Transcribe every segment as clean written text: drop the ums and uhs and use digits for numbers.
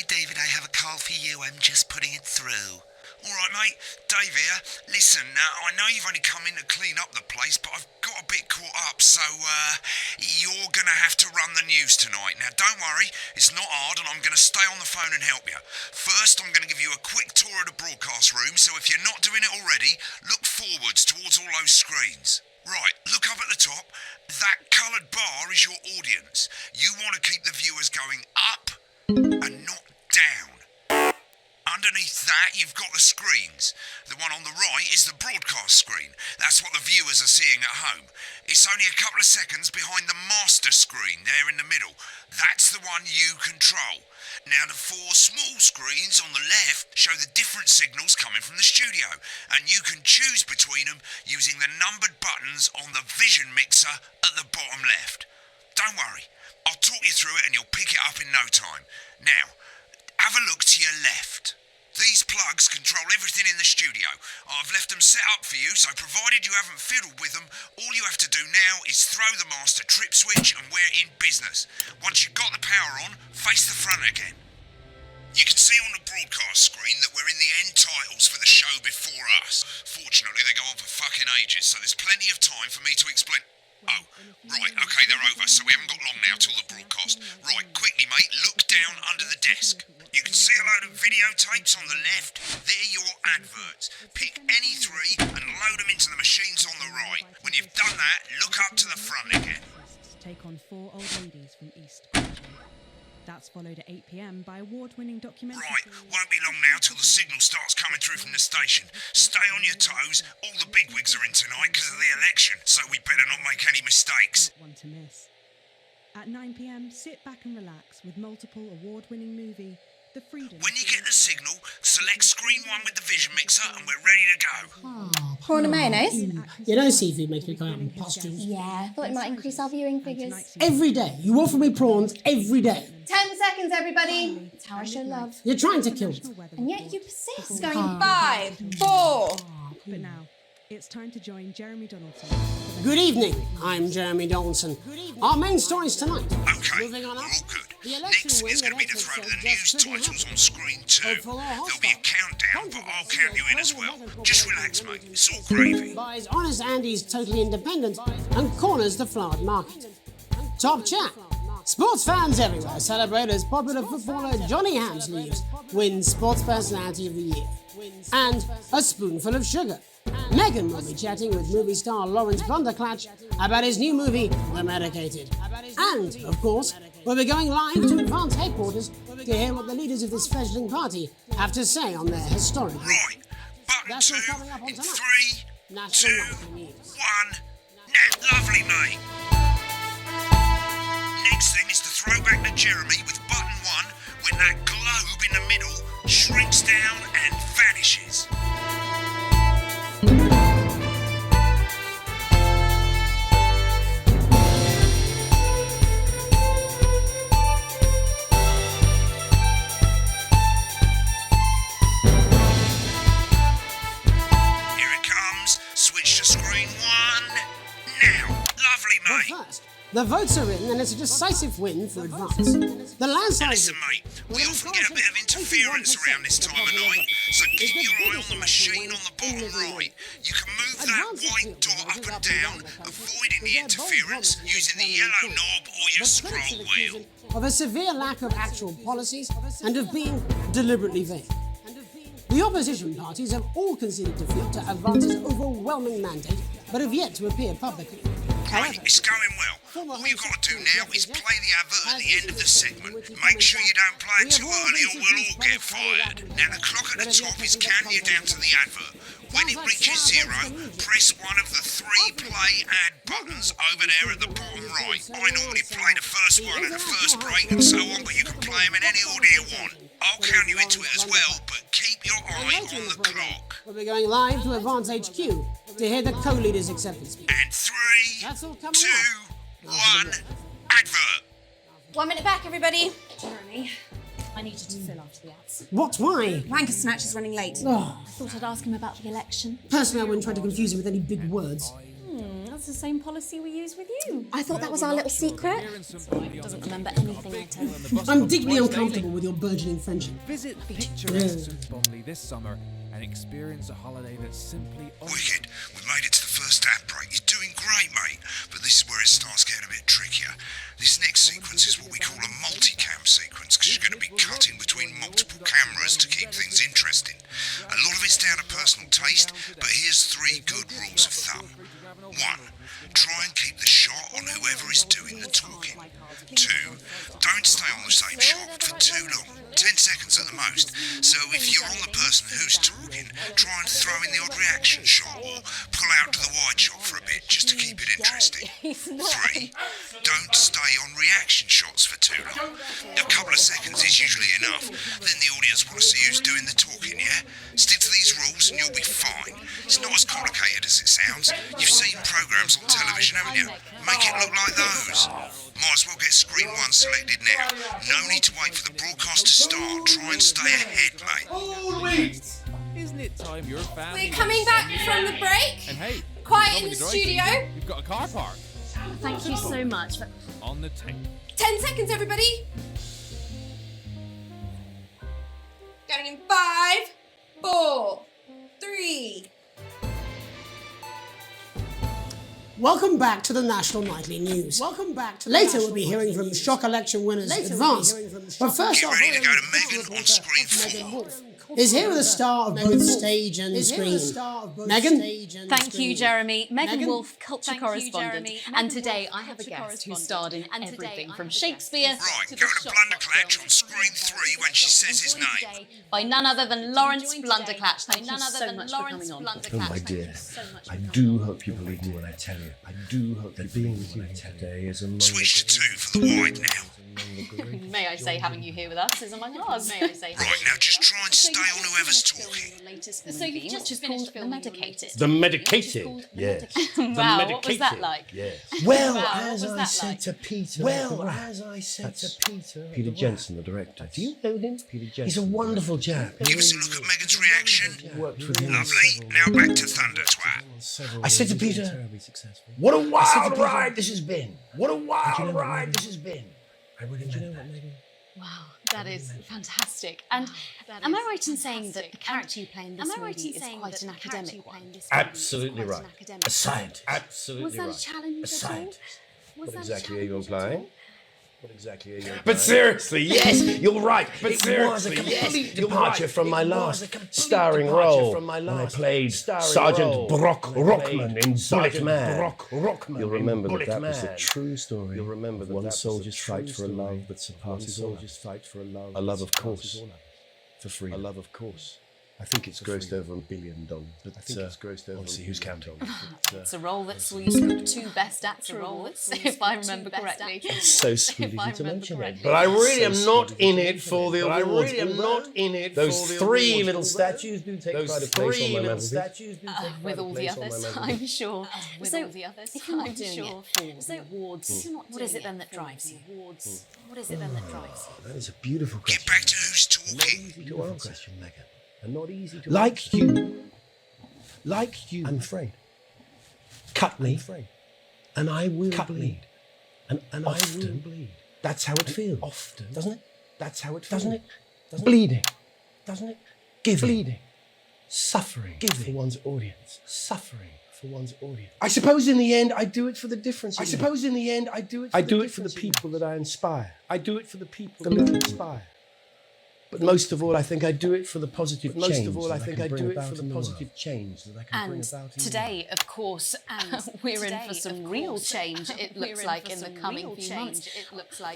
David, I have a call for you. I'm just putting it through. All right, mate. Dave here. Listen, I know you've only come in to clean up the place, but I've got a bit caught up, so you're going to have to run the news tonight. Now, don't worry. It's not hard, and I'm going to stay on the phone and help you. First, I'm going to give you a quick tour of the broadcast room, so if you're not doing it already, look forwards towards all those screens. Right, look up at the top. That coloured bar is your audience. You want to keep the viewers going up and not down. Underneath that, you've got the screens. The one on the right is the broadcast screen. That's what the viewers are seeing at home. It's only a couple of seconds behind the master screen there in the middle. That's the one you control. Now, the four small screens on the left show the different signals coming from the studio, and you can choose between them using the numbered buttons on the vision mixer at the bottom left. Don't worry, I'll talk you through it and you'll pick it up in no time. Now, have a look to your left. These plugs control everything in the studio. I've left them set up for you, so provided you haven't fiddled with them, all you have to do now is throw the master trip switch and we're in business. Once you've got the power on, face the front again. You can see on the broadcast screen that we're in the end titles for the show before us. Fortunately, they go on for fucking ages, so there's plenty of time for me to explain... Oh, right, okay, they're over, so we haven't got long now till the broadcast. Right, quickly, mate, look down under the desk. You can see a load of videotapes on the left. They're your adverts. Pick any three and load them into the machines on the right. When you've done that, look up to the front again. Take on 4 old ladies from East. That's followed at 8 p.m. by award-winning documentary. Right, won't be long now till the signal starts coming through from the station. Stay on your toes. All the bigwigs are in tonight because of the election, so we better not make any mistakes. Not one to miss. At 9 p.m, sit back and relax with multiple award-winning movie, The Freedom. When you get the signal, select screen 1 with the vision mixer and we're ready to go. Prawn and mayonnaise? You know seafood makes me go out in pustules. Yeah, thought it might increase our viewing figures. Every day. You offer me prawns every day. 10 seconds, everybody. That's how I show love. You're trying to kill me. And yet you persist. Going 5, 4. But now, it's time to join Jeremy Donaldson. Good evening. I'm Jeremy Donaldson. Our main stories tonight. Okay, Moving on we're up. all good. The election Next win is going to be the that throw to Essex the news just couldn't titles happen. on screen 2. Hopeful or There'll be a hostile. countdown, but I'll count you in as well. Just relax, mate. It's all gravy. Buys Honest Andy's Totally Independent and corners the flowered market. Top chat. Sports fans everywhere celebrate as popular footballer Johnny Hamsleeves wins Sports Personality of the Year. And a spoonful of sugar. Megan will be chatting with movie star Lawrence Blunderclatch about his new movie, The Medicated. And, of course, we'll be going live to Advance headquarters to hear what the leaders of this fledgling party have to say on their historic... Right, button That's 2 all coming up on in tonight. 3, National 2, Nightly News. 1. Now, lovely, mate. Next thing is to throw back to Jeremy with button 1 when that globe in the middle shrinks down and vanishes. Here it comes. Switch to screen 1. Now, lovely, But mate. first, the votes are in and it's a decisive win for Advance. The landslide... Listen, mate, we often get a bit of interference around this time of night, so keep your eye on the machine on the bottom right. You can move that white dot up and down, avoiding the interference using the yellow knob or your scroll wheel. of a severe lack of actual policies and of being deliberately vague. The opposition parties have all conceded defeat to Advance's overwhelming mandate, but have yet to appear publicly. Right, it's going well. All you've got to do now is play the advert at the end of the segment. Make sure you don't play it too early or we'll all get fired. Now the clock at the top is counting you down to the advert. When it reaches 0, press one of the 3 play ad buttons over there at the bottom right. I normally play the first one at the first break and so on, but you can play them in any order you want. I'll count you into it as well, but keep your eye on the clock. We'll be going live to Advance HQ to hear the co-leader's acceptance speech. And 3, 2, 1, advert. 1 minute back, everybody. Jeremy, I need you to fill after the ads. What? Why? Wanker Snatch is running late. Oh. I thought I'd ask him about the election. Personally, I wouldn't try to confuse him with any big words. A That's the same policy we use with you. I thought that was our little secret. Doesn't remember anything I tell you. I'm deeply uncomfortable with your burgeoning friendship. Visit picturesque St Bonley this summer and experience a holiday that's simply Wicked. We made it to the first ad break. You're doing great, mate. But this is where it starts getting a bit trickier. This next sequence is what we call a multicam sequence, because you're going to be cutting between multiple cameras to keep things interesting. A lot of it's down to personal taste, but here's 3 good rules of thumb. 1. Try and keep the shot on whoever is doing the talking. 2. Don't stay on the same shot for too long. 10 seconds at the most. So if you're on the person who's talking, try and throw in the odd reaction shot or pull out to the wide shot for a bit just to keep it interesting. 3. Don't stay on reaction shots for too long. A couple of seconds is usually enough. Then the audience want to see who's doing the talking, yeah? Stick to these rules and you'll be fine. It's not as complicated as it sounds. You've seen programs on television, haven't you? Make it look like those. Might as well get screen 1 selected now. No need to wait for the broadcast to start. Try and stay ahead, mate. Isn't it time your family? We're coming back from the break. And hey, Quiet in the studio. You've got a car park Thank you so much. on the tape. 10 seconds, everybody. Going in 5, 4, 3. Welcome back to the National Nightly News. Later we'll be hearing from shock election winners Advance. But first Get off, ready to go to Megan on screen 4. is here with a star of both stage and screen. Megan? Thank you, Jeremy. Megan Megan? Wolf, culture correspondent. And today I have a guest who starred in everything from Shakespeare Right, to go the to shop Blunderclatch on screen 3 when she says his name. by none other than Lawrence Blunderclatch. Thank you so much for coming on. Oh, my dear, I do hope you believe me when I tell you. I do hope that being with you today is among Switch to 2 for the wide now. May I say, having you here with us is among ours. May I say. Right, now just try and stay on whoever's talking. So you've just finished The Medicated. The Medicated, yes. Wow, what was that like? Yes. Well, Wow, as what was I that said like? to Peter, Peter Jensen, the director. Do you know him? Peter Jensen. He's a wonderful chap. Give us a look at Megan's reaction. Worked with him. Lovely. Now back to Thunder Twat. I said to Peter, what a wild ride this has been. What a wild ride this has been. I really meant that. Wow, that is fantastic. And am I right in saying that the character you play in this movie is quite an academic one? Absolutely right. A scientist. Absolutely Was that right. a challenge A at all? scientist. Was What that a exactly are you challenge at all? implying? What exactly are you implying? But seriously, yes, you're right. But it was a complete departure from my last starring role when I played Sergeant Brock Rockman in Bullet Man. You'll remember that that was a true story. You'll remember that one soldier's fight for a love that surpasses all. A love, of course, for freedom. A love, of course. I think it's grossed over $1 billion, but I think it's grossed over. Obviously, who's counting? It's a role that saw you scoop 2 Best Actor awards, if I remember correctly. So sweet of you to mention it. But I really am not in it for the awards. Those 3 little statues do take quite a place on my mantelpiece. With all the others, I'm sure. So, if you're not doing it for the awards, what is it then that drives you? What is it then that drives you? That is a beautiful question. Get back to who's talking. Not easy to answer, Megan. And not easy to like you, I'm afraid. Cut me, and I will bleed. And I will bleed. That's how it feels. Often, doesn't it? That's how it feels. Doesn't it? Bleeding, doesn't it? Giving. Bleeding. Suffering. Giving. For one's audience. Suffering. For one's audience. I suppose in the end I do it for the difference. I do it for the people that I inspire. I do it for the people that I inspire. But most of all, I think I do it for the positive change. Most of all, I think I do it for the positive change that I can bring about in the world. And today, of course, we're in for some real change, it looks like, in the coming few months.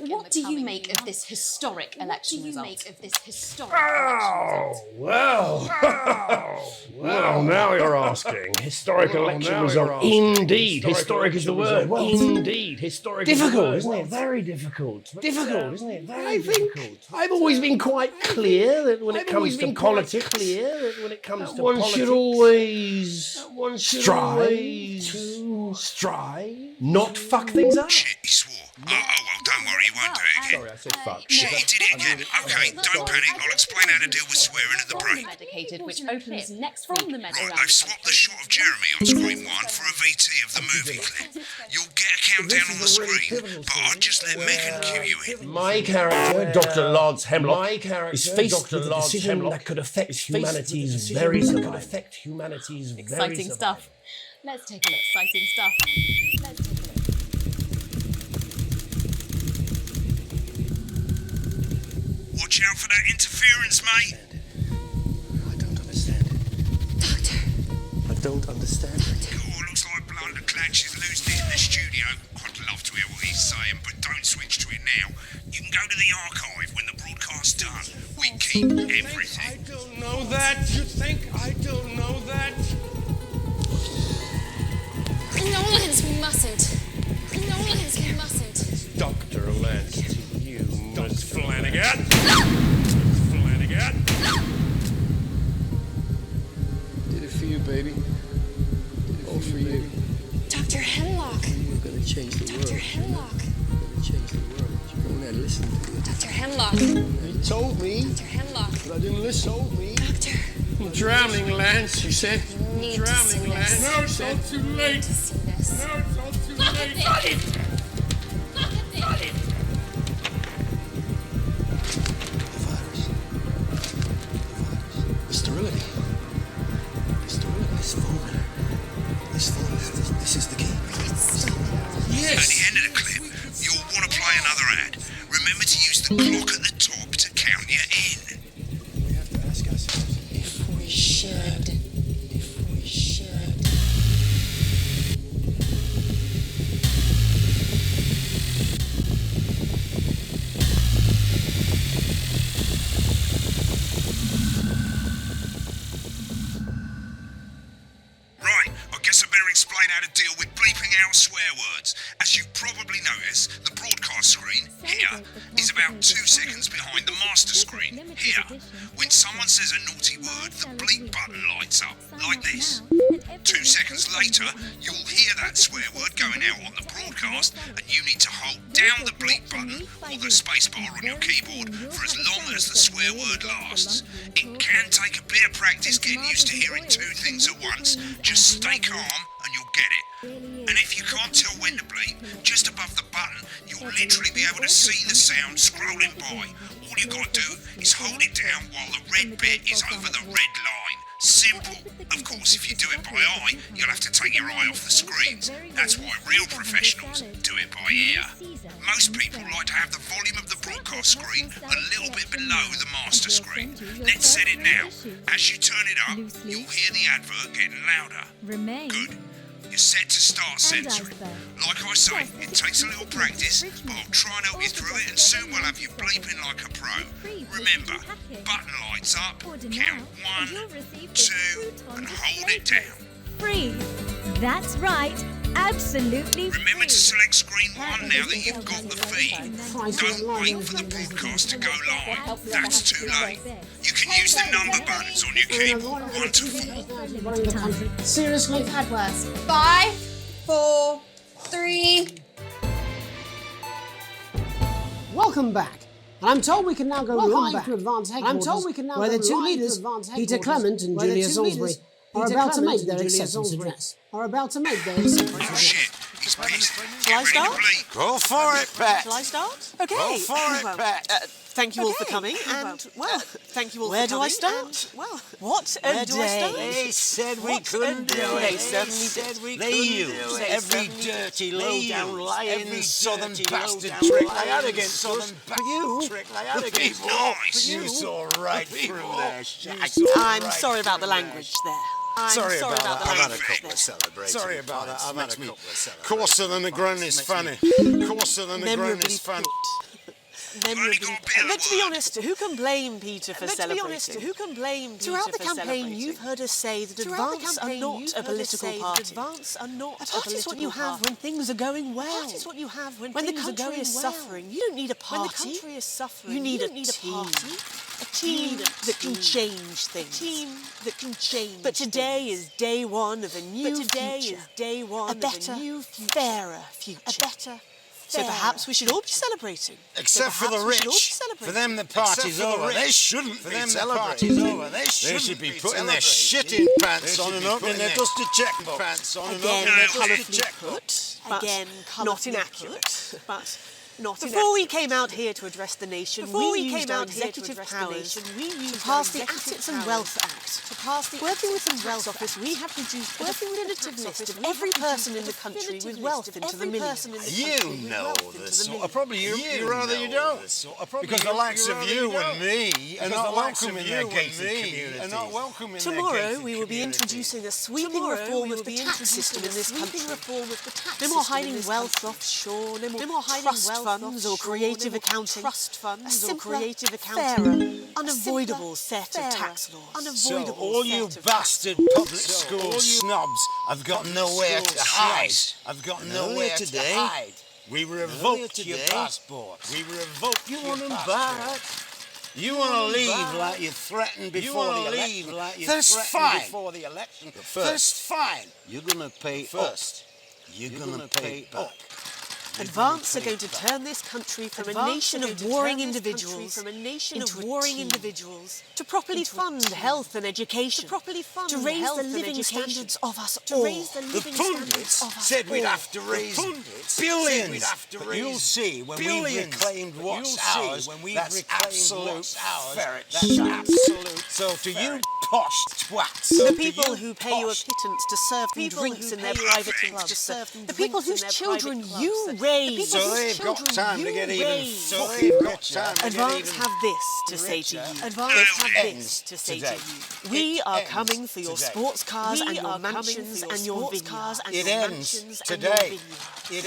What do you make of this historic election result? Oh, well. Well, now you're asking. Historic election result. Indeed. Historic is the word. Indeed. Historic is the word. Difficult, isn't it? Very difficult. Difficult, isn't it? Very difficult. I've always been quite clear that when it comes to politics, one should always strive, not fuck things up. Shit, he swore. Oh, well, don't worry, he won't do it again. Sorry, I said fuck. Shit, he did it again. Okay, don't panic. I'll explain how to deal with swearing at the break. Medicated, which opens next week. Right, they've swapped the shot of Jeremy on screen 1 for a VT of the movie clip. You'll get a countdown on the screen, but I'll just let Megan cue you in. My character, Dr. Lod's Hemlock, is faced with a decision that could affect humanity's very survival. Exciting stuff. Let's take a look. Exciting stuff. Let's take a look. Watch out for that interference, mate. I don't understand it. Doctor. I don't understand it. Oh, looks like Blunder-Clatch is losing it in the studio. I'd love to hear what he's saying, but don't switch to it now. You can go to the archive when the broadcast's done. We keep everything. I don't know that. You think I don't know that? Nolans mustn't. Nolans mustn't. Dr. Lance, you Miss Flanagan. Flanagan. Did it for you, baby. Did it all for you. Dr. Hemlock. You're gonna change the world. Dr. Hemlock. You're gonna change the world. You won't let listen to it. Dr. Hemlock. He told me, Dr. Hemlock. but I didn't listen. Told me. Doctor. I'm drowning, Lance, she said. Need to see Drowning, Lance. this. No, it's all too late. To see this. No, it's all too Look late. at this. Look at this. Got it. The virus. The sterility. The sterility. This formula. This is the key. Stop it. Yes. At the end of the clip, you'll want to play another ad. Remember to use the clock at the top to count you in. We have to ask ourselves If we should. if we should. Right, I guess I better explain how to deal with bleeping out swear words. As you've probably noticed, the broadcast screen, here, is about 2 seconds behind the master screen, here. When someone says a naughty word, the bleep button lights up, like this. 2 seconds later, you'll hear that swear word going out on the broadcast, and you need to hold down the bleep button or the spacebar on your keyboard for as long as the swear word lasts. It can take a bit of practice getting used to hearing 2 things at once. Just stay calm and you'll get it. And if you can't tell when to bleep, just above the button, you'll literally be able to see the sound scrolling by. All you got to do is hold it down while the red bit is over the red line. Simple. Of course, if you do it by eye, you'll have to take your eye off the screens. That's why real professionals do it by ear. Most people like to have the volume of the broadcast screen a little bit below the master screen. Let's set it now. As you turn it up, you'll hear the advert getting louder. Remain. Good. You're set to start censoring. Like I say, it takes a little practice, but I'll try and help you through it, and soon we'll have you bleeping like a pro. Remember, button lights up, count 1, 2, and hold it down. Free. That's right. Absolutely free. Remember to select screen 1 now that you've got the feed. Don't wait for the broadcast to go live. That's too late. You can use the number buttons on your keyboard, 1 to 4. Running the country. Seriously? We've had worse. 5, 4, 3. Welcome back. And I'm told we can now go live to Advanced Headquarters, where the two leaders, Peter Clement and Julia Salisbury, are about to make their acceptance address. Oh shit, he's pissed. Shall I start? Go for it, Pat. Shall I start? Okay. Go for it, Well, Pat. Thank you all for coming, and, well, thank you all where for coming. do I start? And, well, what a day. They said we What couldn't a do day. it. They certainly did. They used every dirty, low-down, lying southern bastard trick they had against us. But you, the people, you saw right through their shit. I'm sorry about the language there. Sorry about that. the I've had a language couple there. of celebrations. Sorry about that. I've had a couple of celebrations. Coarser than the grown is funny. Coarser than the grown is funny. Let's be honest, who can blame Peter for celebrating? Throughout the campaign, you've heard us say that advance are not a political party. A party is what you have when things are going well. When the country is suffering, you don't need a party. You need a team. A team that can change things. But today is day one of a new future. A better, fairer future. So perhaps we should all be celebrating. Except for the rich. For them the party's over. They shouldn't be celebrating. They should be putting their shitting pants on and opening their dusty checkbook pants on and opening their dusty checkbook. Again, not inaccurate, but not before we came out here to address the nation, we used our executive powers to pass the Assets and Wealth Act. Working with the Wealth Office, we have produced a definitive list of every person in the country with wealth into the millions. You know this sort of probably you rather you don't. Because the likes of you and me are not welcome in their gated communities. Tomorrow we will be introducing a sweeping reform of the tax system in this country. No more hiding wealth offshore, no more trust funds or creative accounting. A simpler, fairer, unavoidable set of tax laws. So all you bastard public school snobs have got nowhere to hide. I've got nowhere to hide. We revoked your passport. We revoked you want them back. You want to leave like you threatened before the election. That's fine. First, fine. You're going to pay first. You're going to pay back. Advance are going to turn this country from a nation of warring individuals to properly fund health and education, to raise the living standards of us all. The pundits said we'd have to raise billions. But you'll see when we've reclaimed what's ours, that's absolute ferret. That's absolute. So to you posh twats, the people who pay you a pittance to serve them drinks in their private clubs, the people whose children you raise, so they've got time to get even Advance have this to say to you. Advance have this to say to you. We are coming for your sports cars and your mansions and your vineyards. It ends today.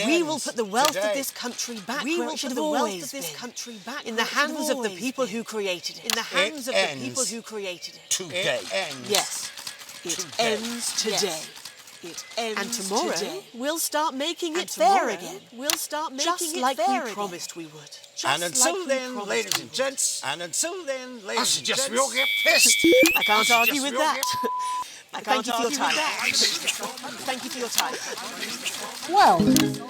We will put the wealth of this country back where it should have always been. In the hands of the people who created it. In the hands of the people who created it. Today. Yes, it ends today. And tomorrow, we'll start making it fair again. Just like we promised we would. And until then, ladies and gents, I suggest we all get pissed. I can't argue with that. Thank you for your time. Thank you for your time. Well,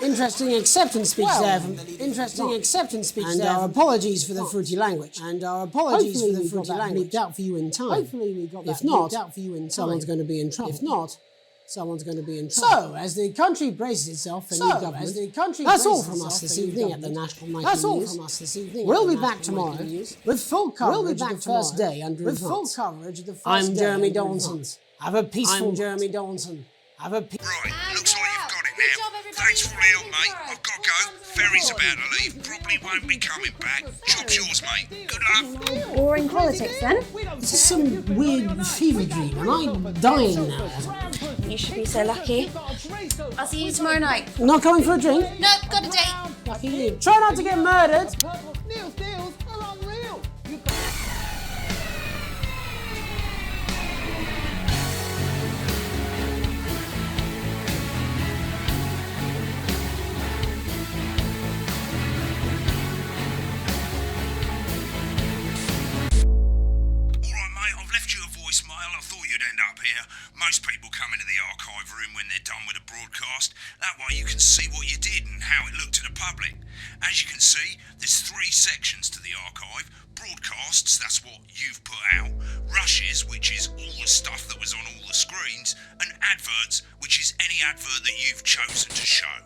interesting acceptance speech there. Interesting acceptance speech there. And our apologies for the fruity language. And our apologies for the fruity language. Out for you in time. Hopefully we got that out for you in time. Someone's going to be in trouble. If not, someone's going to be in trouble. So, as the country braces itself for new government, that's all from us this evening at the National Nightly News. We'll be back tomorrow with full coverage of the first day under Advance. I'm Jeremy Dawson. Have a peaceful Jeremy Dawson. Have a Right, looks like you've got it now. Thanks for the help, mate. I've got to go. Ferry's about to leave. Probably won't be coming back. Job's yours, mate. Good luck. Boring politics, then? This is some weird fever dream, and I'm dying now. You should be so lucky. I'll see you tomorrow night. Not coming for a drink? Nope, got a date. Lucky you. Try not to get murdered. Most people come into the archive room when they're done with a broadcast. That way you can see what you did and how it looked to the public. As you can see, there's 3 sections to the archive. Broadcasts, that's what you've put out. Rushes, which is all the stuff that was on all the screens. And adverts, which is any advert that you've chosen to show.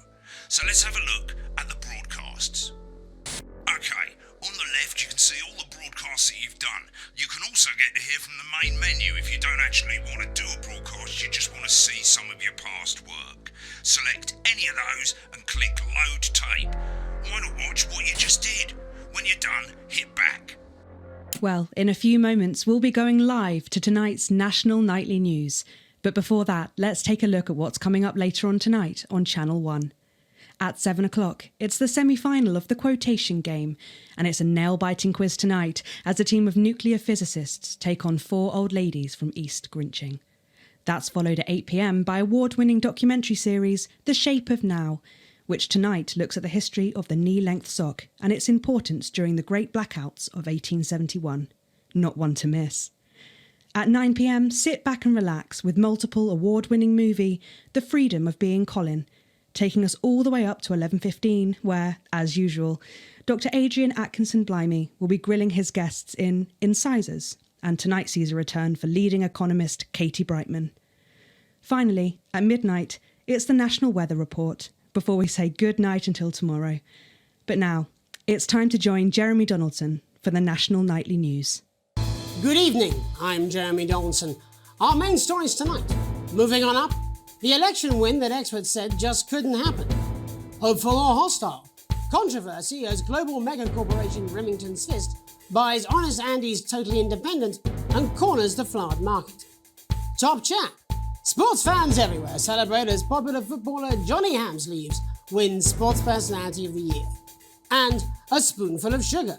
So let's have a look at the broadcasts. Okay, on the left you can see all the broadcasts that you've done. You can also get to hear from the main menu if you don't actually want to do a broadcast, you just want to see some of your past work. Select any of those and click Load Tape. Why not watch what you just did? When you're done, hit back. Well, in a few moments we'll be going live to tonight's National Nightly News. But before that, let's take a look at what's coming up later on tonight on Channel 1. At 7 o'clock, it's the semi-final of the quotation game, and it's a nail-biting quiz tonight as a team of nuclear physicists take on 4 old ladies from East Grinching. That's followed at 8 p.m. by award-winning documentary series The Shape of Now, which tonight looks at the history of the knee-length sock and its importance during the Great Blackouts of 1871. Not one to miss. At 9 p.m, sit back and relax with multiple award-winning movie The Freedom of Being Colin, taking us all the way up to 11:15, where, as usual, Dr. Adrian Atkinson-Blimey will be grilling his guests in Incisors, and tonight sees a return for leading economist Katie Brightman. Finally, at midnight, it's the National Weather Report, before we say good night until tomorrow. But now, it's time to join Jeremy Donaldson for the National Nightly News. Good evening, I'm Jeremy Donaldson. Our main stories tonight. Moving on up, the election win that experts said just couldn't happen. Hopeful or hostile? Controversy as global mega corporation Remington's Fist buys Honest Andy's Totally Independent and corners the flowered market. Top chat. Sports fans everywhere celebrate as popular footballer Johnny Hamsleeves wins Sports Personality of the Year. And a spoonful of sugar.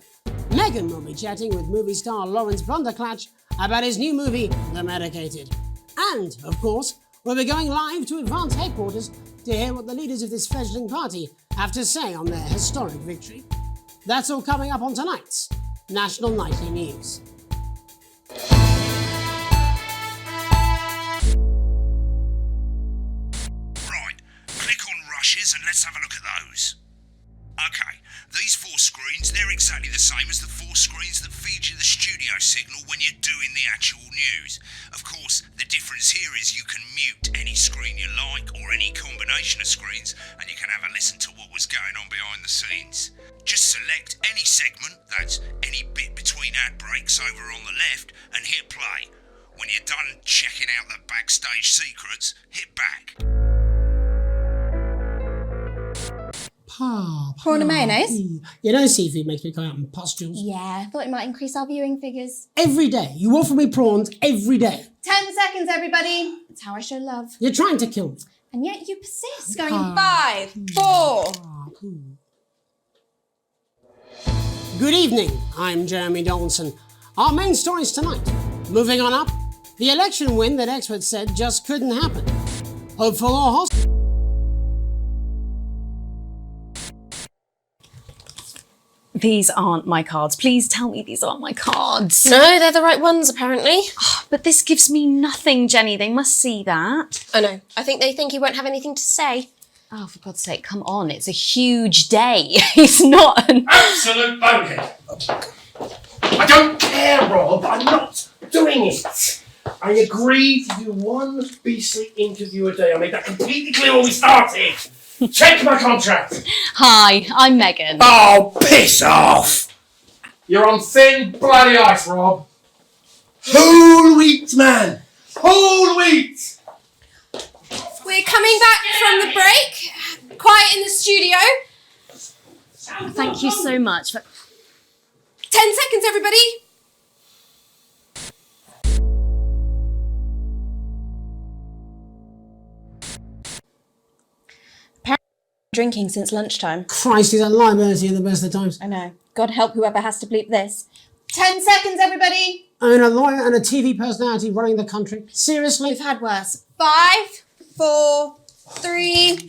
Megan will be chatting with movie star Lawrence Blunderclatch about his new movie, The Medicated. And, of course, we'll be going live to Advance headquarters to hear what the leaders of this fledgling party have to say on their historic victory. That's all coming up on tonight's National Nightly News. Right, click on rushes and let's have a look at those. Okay, these 4 screens, they're exactly the same as the 4 screens that feed you the studio signal when you're doing the actual news. Of course, the difference here is you can mute any screen you like or any combination of screens, and you can have a listen to what was going on behind the scenes. Just select any segment, that's any bit between ad breaks over on the left, and hit play. When you're done checking out the backstage secrets, hit back. Prawn and mayonnaise? You know seafood makes me go out in pustules. Yeah, thought it might increase our viewing figures. Every day. You offer me prawns every day. 10 seconds, everybody. That's how I show love. You're trying to kill me. And yet you persist. Going in 5, 4. Good evening, I'm Jeremy Donaldson. Our main stories tonight. Moving on up, the election win that experts said just couldn't happen. Hopeful or hostile? These aren't my cards. Please tell me these aren't my cards. No, they're the right ones, apparently. Oh, but this gives me nothing, Jenny. They must see that. I know. I think they think you won't have anything to say. Oh, for God's sake, come on. It's a huge day. It's not an... Absolute bonehead. I don't care, Rob. I'm not doing it. I agreed to do one beastly interview a day. I made that completely clear when we started. Check my contract. Hi, I'm Megan. Oh, piss off. You're on thin bloody ice, Rob. Whole wheat, man. Whole wheat. We're coming back from the break. Quiet in the studio. Thank you so much. 10 seconds, everybody. Drinking since lunchtime. Christ, he's a liability at the best of times. I know. God help whoever has to bleep this. 10 seconds, everybody. I mean, a lawyer and a TV personality running the country. Seriously? We've had worse. 5, 4, 3.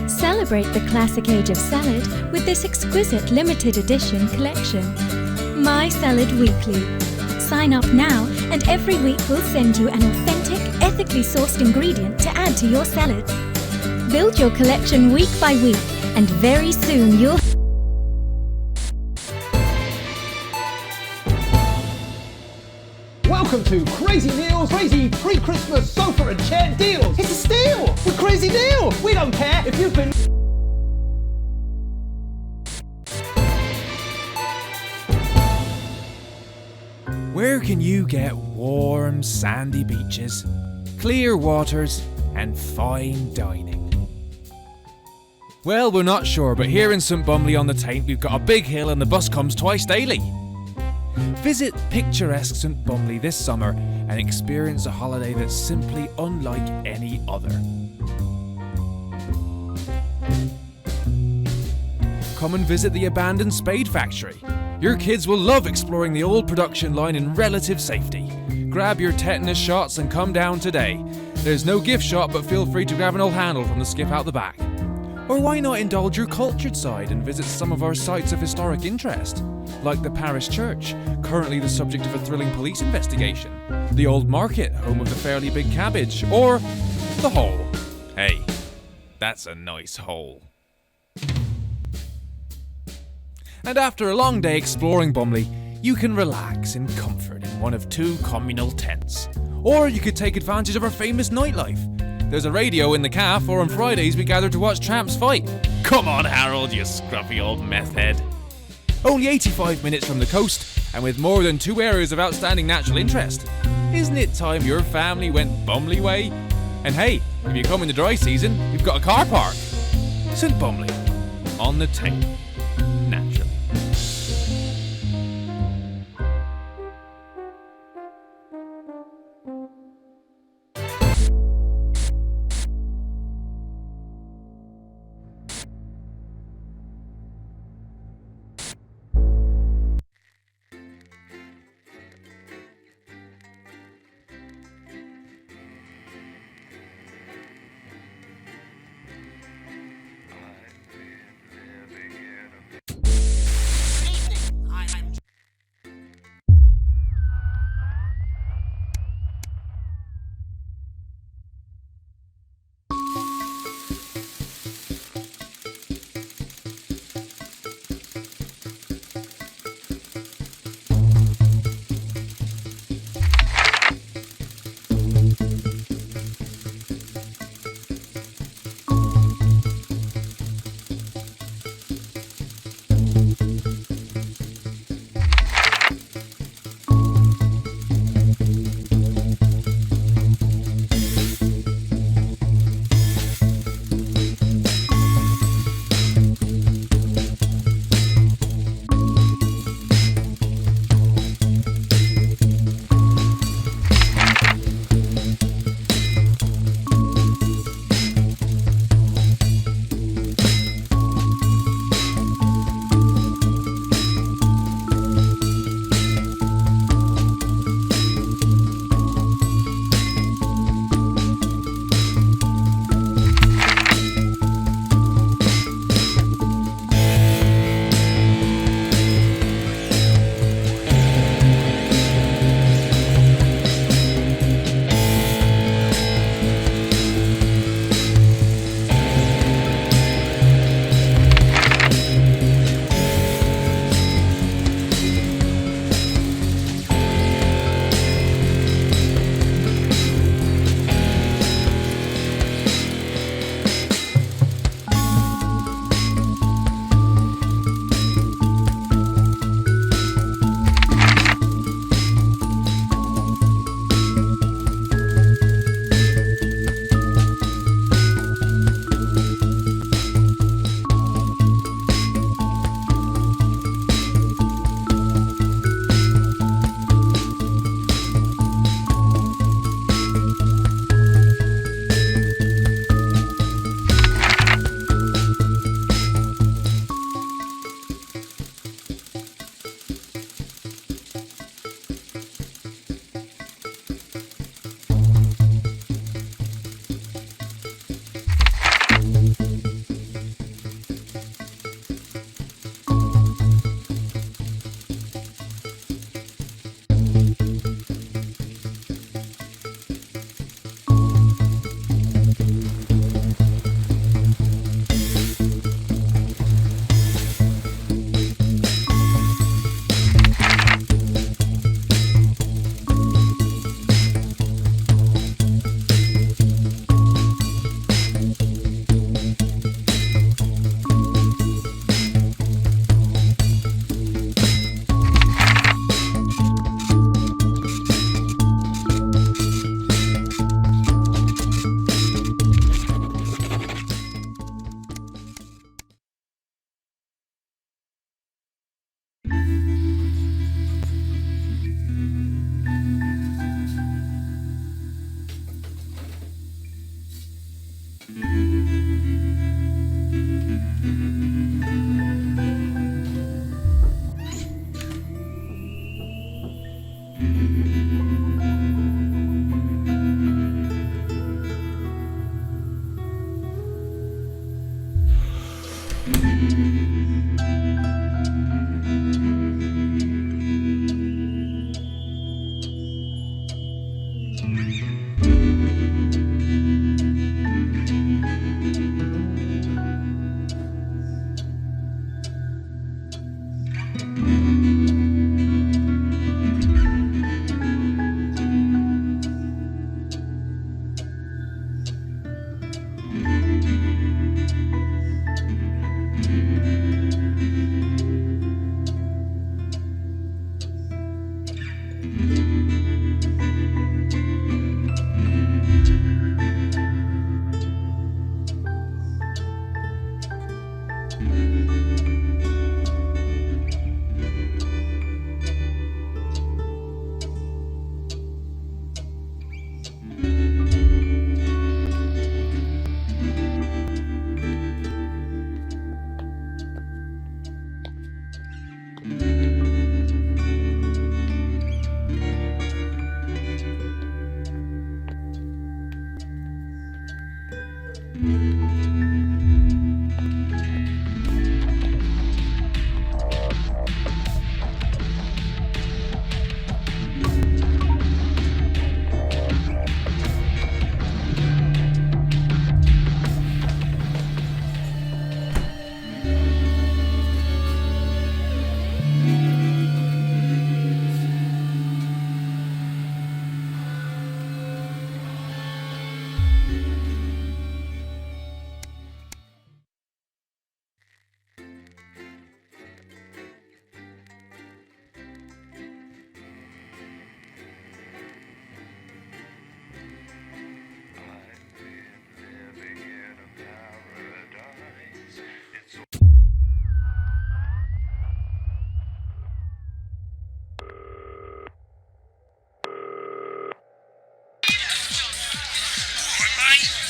Celebrate the classic age of salad with this exquisite limited edition collection. My Salad Weekly. Sign up now and every week we'll send you an authentic, ethically sourced ingredient to add to your salad. Build your collection week by week and very soon you'll... Welcome to Crazy Deals, crazy pre-Christmas sofa and chair deals. It's a steal with Crazy Deal. We don't care if you've been... Where can you get warm, sandy beaches, clear waters, and fine dining? Well, we're not sure, but here in St Bumley on the Taint, we've got a big hill and the bus comes twice daily. Visit picturesque St Bumley this summer and experience a holiday that's simply unlike any other. Come and visit the abandoned Spade Factory. Your kids will love exploring the old production line in relative safety. Grab your tetanus shots and come down today. There's no gift shop, but feel free to grab an old handle from the skip out the back. Or why not indulge your cultured side and visit some of our sites of historic interest, like the Parish Church, currently the subject of a thrilling police investigation, the Old Market, home of the Fairly Big Cabbage, or the Hole. Hey, that's a nice hole. And after a long day exploring Bumley, you can relax in comfort in one of 2 communal tents. Or you could take advantage of our famous nightlife. There's a radio in the calf, or on Fridays we gather to watch tramps fight. Come on, Harold, you scruffy old meth head. Only 85 minutes from the coast, and with more than 2 areas of outstanding natural interest. Isn't it time your family went Bumley way? And hey, if you come in the dry season, you've got a car park. St Bumley, on the Taint, naturally.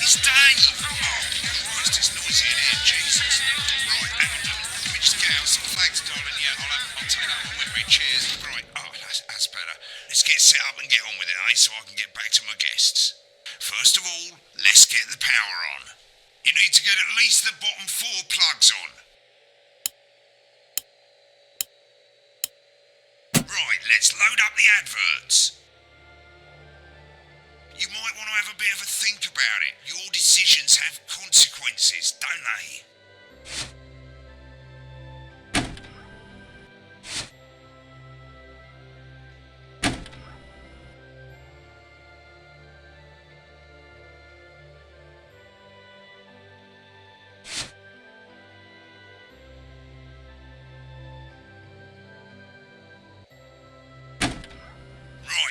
It's Dave! Oh, Christ, it's noisy in here, Jesus. Right, hang on. Let me just get out some flags, darling. Yeah, I'll take that one with me. Cheers. Right, oh, that's better. Let's get set up and get on with it, eh, so I can get back to my guests. First of all, let's get the power on. You need to get at least the bottom 4 plugs on. Right, let's load up the adverts. You might want to have a bit of a think about it. Your decisions have consequences, don't they?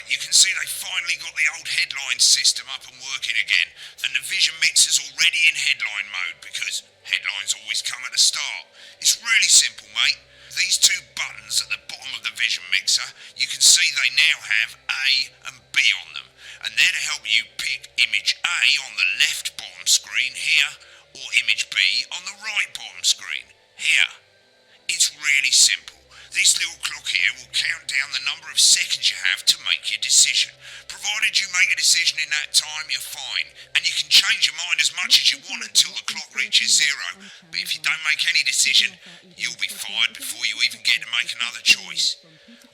You can see they finally got the old headline system up and working again, and the vision mixer's already in headline mode because headlines always come at the start. It's really simple, mate. These 2 buttons at the bottom of the vision mixer, you can see they now have A and B on them, and they're to help you pick image A on the left bottom screen here, or image B on the right bottom screen here. It's really simple. This little clock here will count down the number of seconds you have to make your decision. Provided you make a decision in that time, you're fine. And you can change your mind as much as you want until the clock reaches 0. But if you don't make any decision, you'll be fired before you even get to make another choice.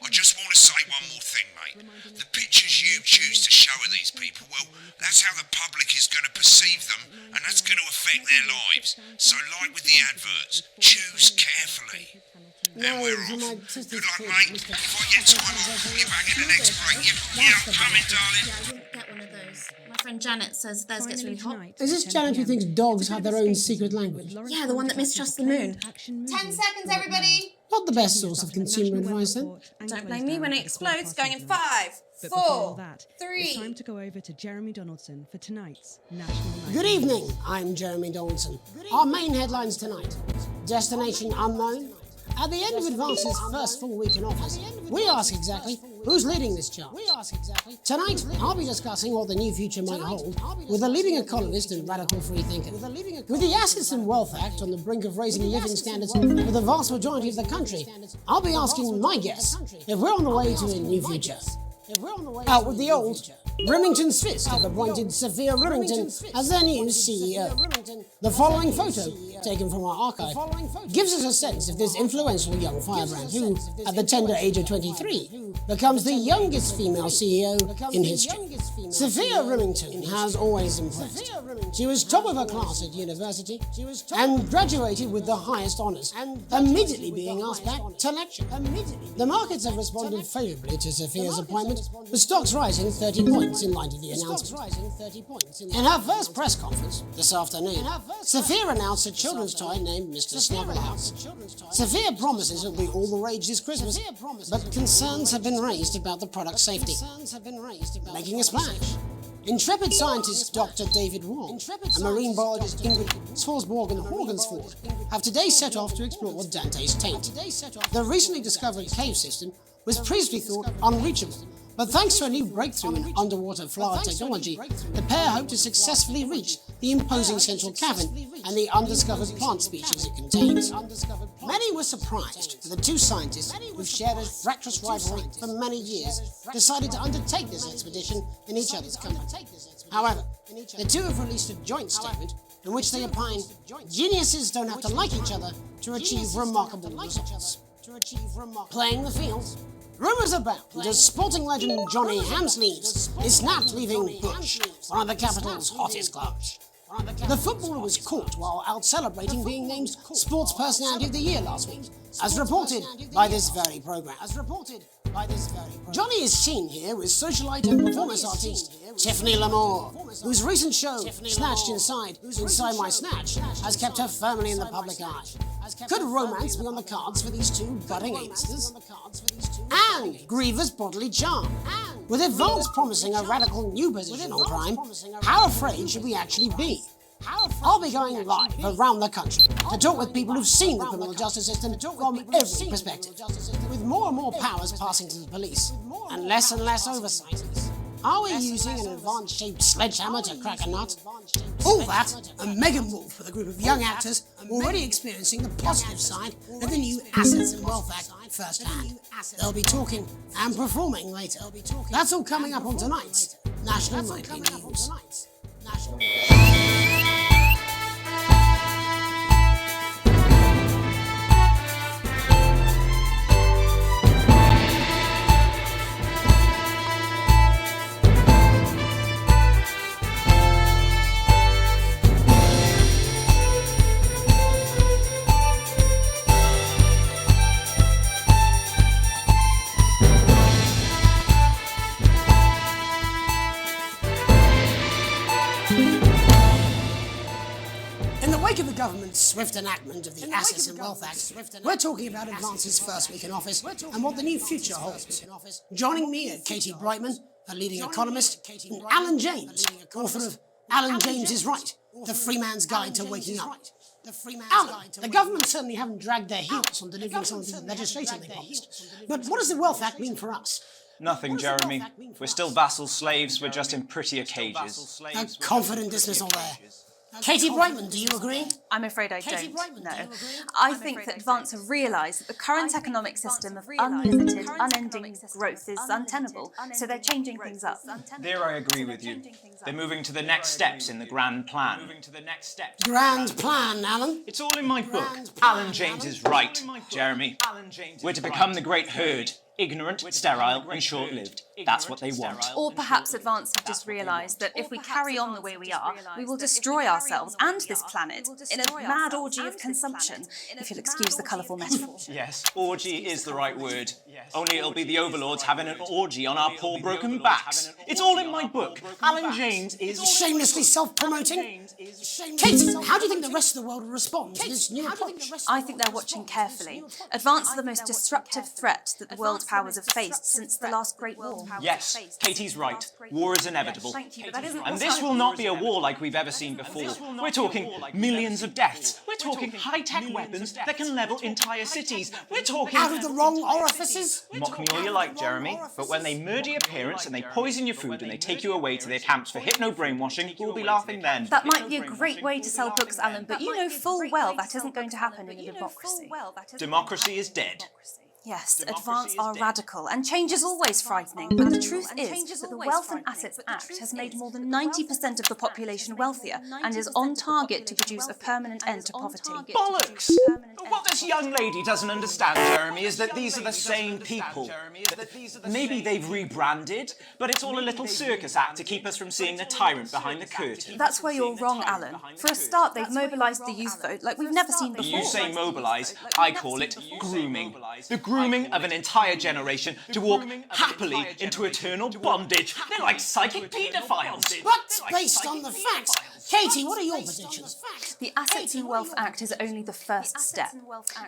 I just want to say one more thing, mate. The pictures you choose to show of these people, well, that's how the public is going to perceive them, and that's going to affect their lives. So like with the adverts, choose carefully. And we're off. Good luck, mate. If I get time, I'll call you back in the next break. Yeah, I'm coming, darling. Yeah, I wouldn't get one of those. My friend Janet says theirs gets really hot. Is this Janet who thinks dogs have their own secret language? Yeah, the one that mistrusts the moon. 10 seconds, everybody. Not the best source of consumer advice, then. Don't blame me when it explodes. Going in 5, But before all 4, that, 3. it's time to go over to Jeremy Donaldson for tonight's National Night. Good evening, I'm Jeremy Donaldson. Our main headlines tonight. Destination unknown. At the end of Advance's first full week in office, we ask exactly who's leading this charge. Tonight, I'll be discussing what the new future might hold with a leading economist and radical freethinker. With the Assets and Wealth Act on the brink of raising living standards for the vast majority of the country, I'll be asking my guests if we're on the way to a new future. Out with the old, Remington's Fist have appointed Sophia Remington as their new CEO. The following photo taken from our archive gives us a sense of this influential young firebrand who, at the tender age of 23, becomes the youngest female CEO in history. Sophia Remington has always impressed. She was top of her class at university and graduated with the highest honours, immediately being asked back to lecture. The markets have responded favourably to Sophia's appointment, with stocks rising 30 points in light of the announcement. In her first press conference this afternoon, Sophia announced a children's toy named Mr. Snugglehouse. Sophia promises it'll be all the rage this Christmas, but concerns have been raised about the product's safety, making a splash. Intrepid scientist Dr. David Wong and marine biologist Ingrid Swarsborg and Horgensford have today set off to explore Dante's taint. The recently discovered cave system was previously thought unreachable, but thanks to a new breakthrough in underwater flower technology, the pair hope to successfully reach the imposing central cavern and the undiscovered plant species it contains. Many were surprised that the two scientists, who've shared a fractious rivalry for many years, decided to undertake this expedition in each other's company. However, the two have released a joint statement in which they opine geniuses don't have to like each other to achieve remarkable results. Playing the field, rumours abound that sporting legend Johnny Hamsleeves is snapped leaving Bush, one of the capital's hottest clubs. The footballer was caught while out celebrating being named Sports Personality of the Year last week, as reported by this very programme. Johnny is seen here with socialite and performance artiste Tiffany Lamore, whose recent show, Snatched Inside My Snatch, has kept her firmly in the public eye. Could romance be on the cards for these two budding A-listers? And grievous bodily charm. With Advance promising a radical new position on crime, how afraid should we actually be? I'll be going live around the country to talk with people who've seen the criminal justice system from every perspective, with more and more powers passing to the police, and less oversight. Are we using an Advance-shaped sledgehammer to crack a nut? All that, and Megan Wolf with a group of young actors already experiencing the positive side of the new Assets and Wealth Act firsthand. They'll be talking and performing later. That's all coming up on tonight's National Nightly News. Of the government's swift enactment of the Assets and Wealth Act, we're talking about Advance's first week in office and what the new future holds. Joining me are Katie Brightman, a leading economist, and Alan James, author of Alan James is Right, The Free Man's Guide to Waking Up. Alan, the government certainly haven't dragged their heels on delivering some of the legislation they promised. But what does the Wealth Act mean for us? Nothing, Jeremy. We're still vassal slaves, we're just in prettier cages. A confident dismissal there. Katie Brightman, do you agree? I'm afraid I don't, no. I think that Advance have realised that the current economic system of unlimited, unending growth is untenable, so they're changing things up. There I agree with you. They're moving to the next steps in the grand plan. Grand plan, Alan? It's all in my book. Alan James is right, Jeremy. We're to become the great herd. Ignorant, sterile, and short-lived. That's what they want. Or perhaps Advance have just realised that if we carry on the way we are, we will destroy ourselves and this planet in a mad orgy of consumption, if you'll excuse the colourful metaphor. Yes, orgy is the right word. Only it'll be the overlords having an orgy on our poor broken backs. It's all in my book. Alan James is... Shamelessly self-promoting? Katie, how do you think the rest of the world will respond to this new approach? I think they're watching carefully. Advance are the most disruptive threat that the world powers have faced since the last Great War. Yes, Katie's right. War is inevitable. And this will not be a war like we've ever seen before. We're talking millions of deaths. We're talking high-tech weapons that can level entire cities. We're talking... Out of the wrong orifices? Mock me all you like, Jeremy, but when they murder your parents and they poison your food and they take you away to their camps for hypno-brainwashing, we'll be laughing then. That might be a great way to sell books, Alan, but you know full well that isn't going to happen in a democracy. Democracy is dead. Yes, advance are radical, and change is always frightening, but the truth is that the Wealth and Assets Act has made more than 90% of the population wealthier and is on target to produce a permanent end to poverty. Bollocks! What this young lady doesn't understand, Jeremy, is that these are the same people. Maybe they've rebranded, but it's all a little circus act to keep us from seeing the tyrant behind the curtain. That's where you're wrong, Alan. For a start, they've mobilised the youth vote like we've never seen before. You say mobilise, I call it grooming. The grooming of an entire generation to walk happily into eternal bondage. They're like psychic paedophiles. But based on the facts, Katie, what are your predictions? The Assets and Wealth Act is only the first step.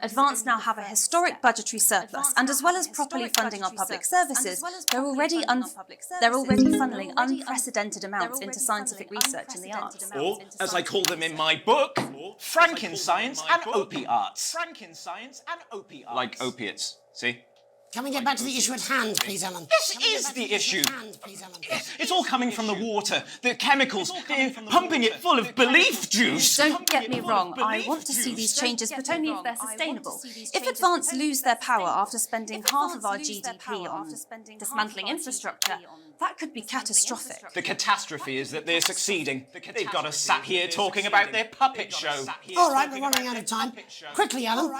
Advance now have a historic budgetary surplus, and as well as properly funding our public services, they're already funneling unprecedented amounts into scientific research in the arts. Or, as I call them in my book, Frankenscience and opiates. Frankenscience and opiates. Like opiates, see? Can we get back to the issue at hand, please, Alan? This is the issue. It's all coming from the water, the chemicals, pumping it full of belief juice. Don't get me wrong, I want to see these changes, but only if they're sustainable. If Advance lose their power after spending half of our GDP on dismantling infrastructure, that could be catastrophic. The catastrophe is that they're succeeding. They've got us sat here talking about their puppet show. All right, we're running out of time. Quickly, Alan,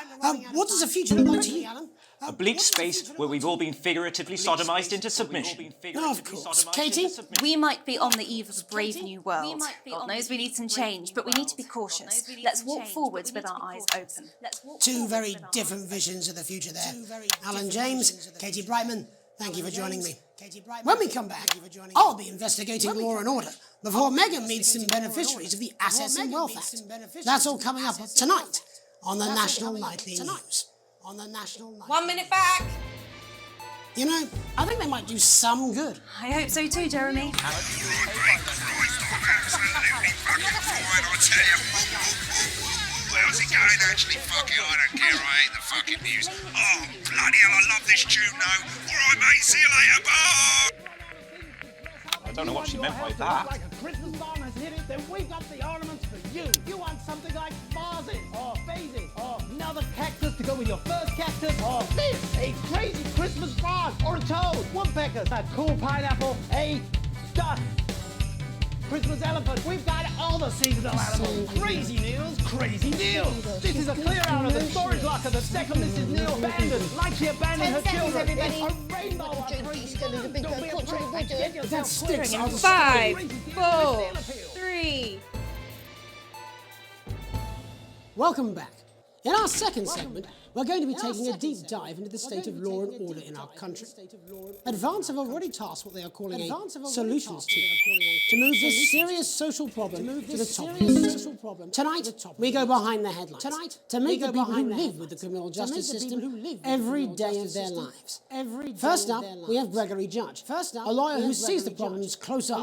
what does the future look like to you, Alan? A bleak space where we've all been figuratively sodomised into submission. Oh, of course. Katie? We might be on the eve of a brave new world. God knows we need some change, but we need to be cautious. Let's walk forwards with our eyes open. Two very different visions of the future there. Alan James, Katie Brightman, thank you for joining me. When we come back, I'll be investigating law and order before Megan meets some beneficiaries of the Assets and Wealth Act. That's all coming up tonight on the National Nightly News. 1 minute back. You know, I think they might do some good. I hope so too, Jeremy. How's it going? Actually, fuck it, I don't care. I hate the fucking news. Oh, bloody hell, I love this tune, though. All right, mate, see you later. Bye! I don't know what she meant by that. Like a Christmas bomb has hit it, then we've got the ornaments for you. You want something like vases, or vases, or another cactus to go with your first cactus, or this, a crazy Christmas frog, or a toad, woodpeckers, a cool pineapple, a stuffed Christmas elephant. We've got all the seasonal animals. Crazy deals, crazy deals. This is a clear out of the storage locker that second Mrs. Neal abandoned, like she abandoned her children. It's a rainbow That sticks. 5, 4, 3. Welcome back. In our second segment, we're going to be taking a deep dive into the state of law and order in our country. Advance have already tasked what they are calling a solutions team to move this serious social problem to the top of the list. Tonight, we go behind the headlines. To meet the people who live with the criminal justice system every day of their lives. First up, we have Gregory Judge, a lawyer who sees the problems close up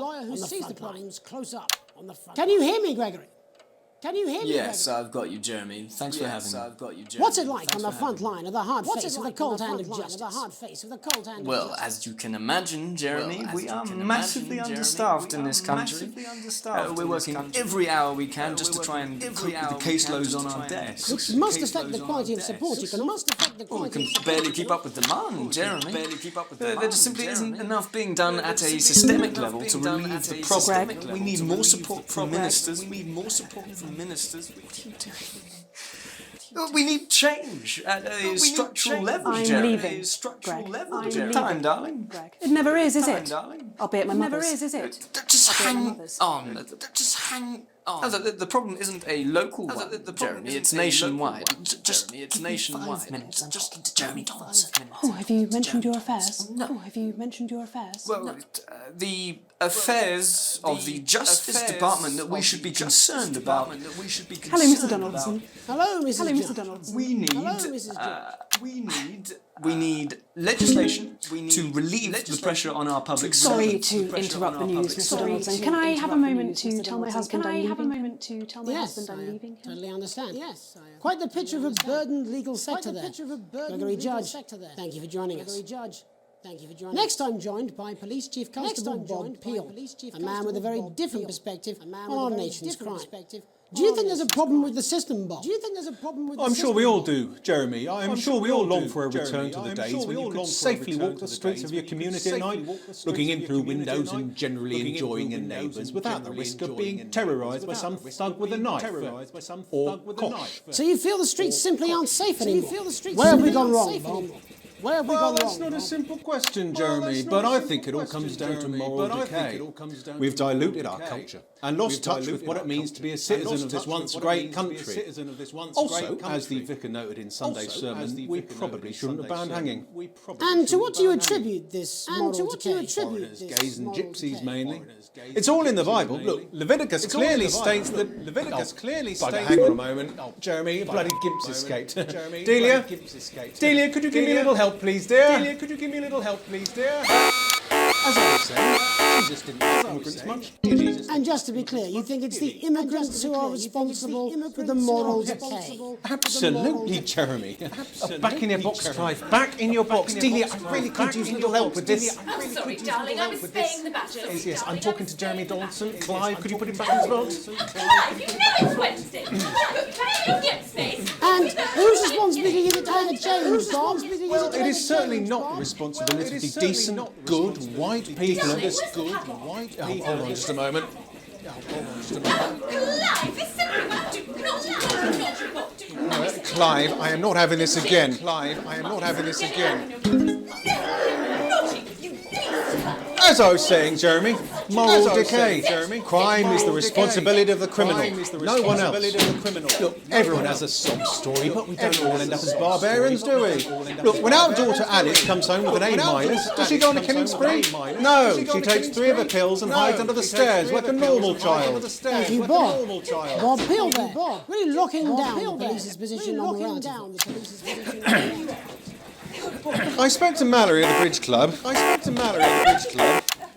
on the front. Can you hear me, Gregory? Can you hear me? Yes, I've got you, Jeremy. Thanks for having me. What's it like on the front line of the hard face of the cold hand of justice? Well, as you can imagine, Jeremy, we are massively understaffed in this country. We're working every hour we can just to try and cope with the caseloads on our desks. Which must affect the quality of support. We can barely keep up with demand, Jeremy. There just simply isn't enough being done at a systemic level to relieve the problem. We need more support from ministers. Ministers, what are you doing? We need change at a structural level, Jeremy. I'm leaving, Greg. Time, darling. Greg. It never is it? I'll be at my mother's. Never is it? Just hang on. Just hang on. The problem isn't a local one, Jeremy. It's nationwide. It's nationwide. 5 minutes. I'm talking to Jeremy Thompson. Oh, have you mentioned your affairs? No. Oh, have you mentioned your affairs? Well, the affairs of the Justice Department that we should be concerned about. Hello, Mr. Donaldson. Hello, Mrs. Hello, Mr. Donaldson. We need legislation to relieve the pressure on our public Sorry servants. to interrupt the news, Mr. Donaldson. Can I have a moment to tell my husband I'm leaving? Totally understand. Yes. Quite the picture of a burdened legal sector there. Gregory Judge, thank you for joining us. Next, I'm joined by Police Chief Constable Bob Peel, a man with a very different perspective on our nation's crime. Do you think there's a problem with the system, Bob? I'm sure we all do, Jeremy. I'm sure we all long for a return to the days when you could safely walk the streets of your community at night, looking in through windows and generally enjoying your neighbours without the risk of being terrorised by some thug with a knife or cosh. So you feel the streets simply aren't safe anymore? Where have we gone wrong, Bob? Well, that's not a simple question, Jeremy, but I think it all comes down to moral decay. We've diluted our culture and lost touch with what it means to be a citizen of this once great country. Also, as the vicar noted in Sunday's sermon, we probably shouldn't have banned hanging. And to what do you attribute this moral decay? Foreigners, gays and gypsies mainly. It's all in the Bible. Look, Leviticus clearly states that... Hang on a moment. Jeremy, bloody gimps escaped. Delia, could you give me a little help, please, dear? As I was saying, Jesus didn't like immigrants much. And just to be clear, you think it's the immigrants who are responsible for the moral decay? Absolutely, Jeremy. Back in your box, Clive. Back in your box. Delia, I really could use a little help with this. I'm sorry, darling, I was paying the bachelors. Yes, I'm talking to Jeremy Donaldson. Clive, could you put him back in his box? Clive, you know it's Wednesday. Can you get space? And whose responsibility is it to have a change, Bob? Well, it is certainly not the responsibility of the decent, good, white people of this good, white people. Hold on just a moment. Clive, this simply won't do. Not Clive, I am not having this again. As I was saying, Jeremy, moral decay. Crime is the responsibility of the criminal, no one else. Look, everyone has a sob story, but we don't all end up as barbarians, do we? Look, when our daughter Alice comes home with an A-, does she go on a killing spree? No, she takes 3 of her pills and hides under the stairs like a normal child. Thank you, Bob. Bob Peel there. Really locking down the police's position on morality. I spoke to Mallory at the Bridge Club.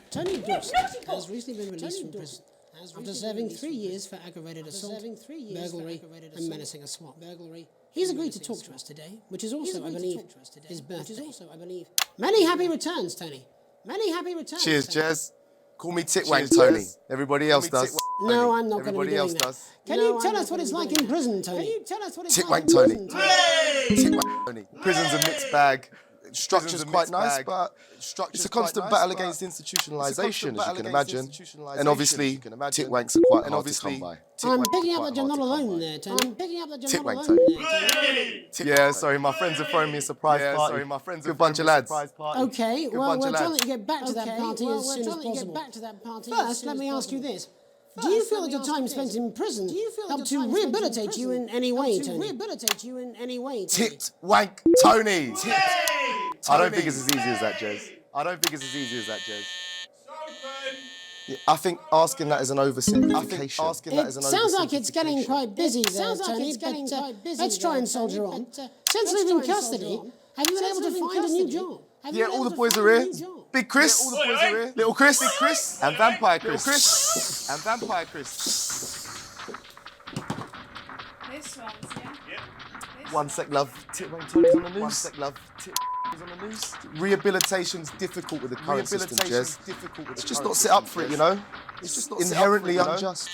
Tony Dawson has recently been released from prison after serving 3 years for aggravated assault, burglary and menacing a swap. He's agreed to talk to us today, which is also, I believe, his birthday. Many happy returns, Tony. Many happy returns. Cheers, Jez. Call me Titwank, Tony. Everybody else does. No, I'm not going to be doing that. Can you tell us what it's like in prison, Tony? Titwank, Tony. Titwank, Tony. Prison's a mixed bag. Structure's quite nice, but it's a constant battle against institutionalisation, as you can imagine. And obviously, Titwanks are quite hard to come by. I'm picking up that you're not alone there, Tony. Titwank, Tony. Yeah, sorry, my friends are throwing me a surprise party. Good bunch of lads. Okay, well, we'll try to get back to that party as soon as possible. First, let me ask you this. Do you feel that your time spent in prison helped to rehabilitate you in any way, Tony? Titwank, Tony. I don't think it's as easy as that, Jez. Yeah, I think asking that is an oversimplification. It sounds like it's getting quite busy there, Tony, but let's try and soldier on. Since leaving custody, have you been able to find a new job? Yeah, all the boys are here. Big Chris, Little Chris, and Vampire Chris. This one's, yeah? One sec, love. Titwank Tony's on the news. Rehabilitation's difficult with the current system, Jez. It's just not set up for it, you know? It's just inherently unjust.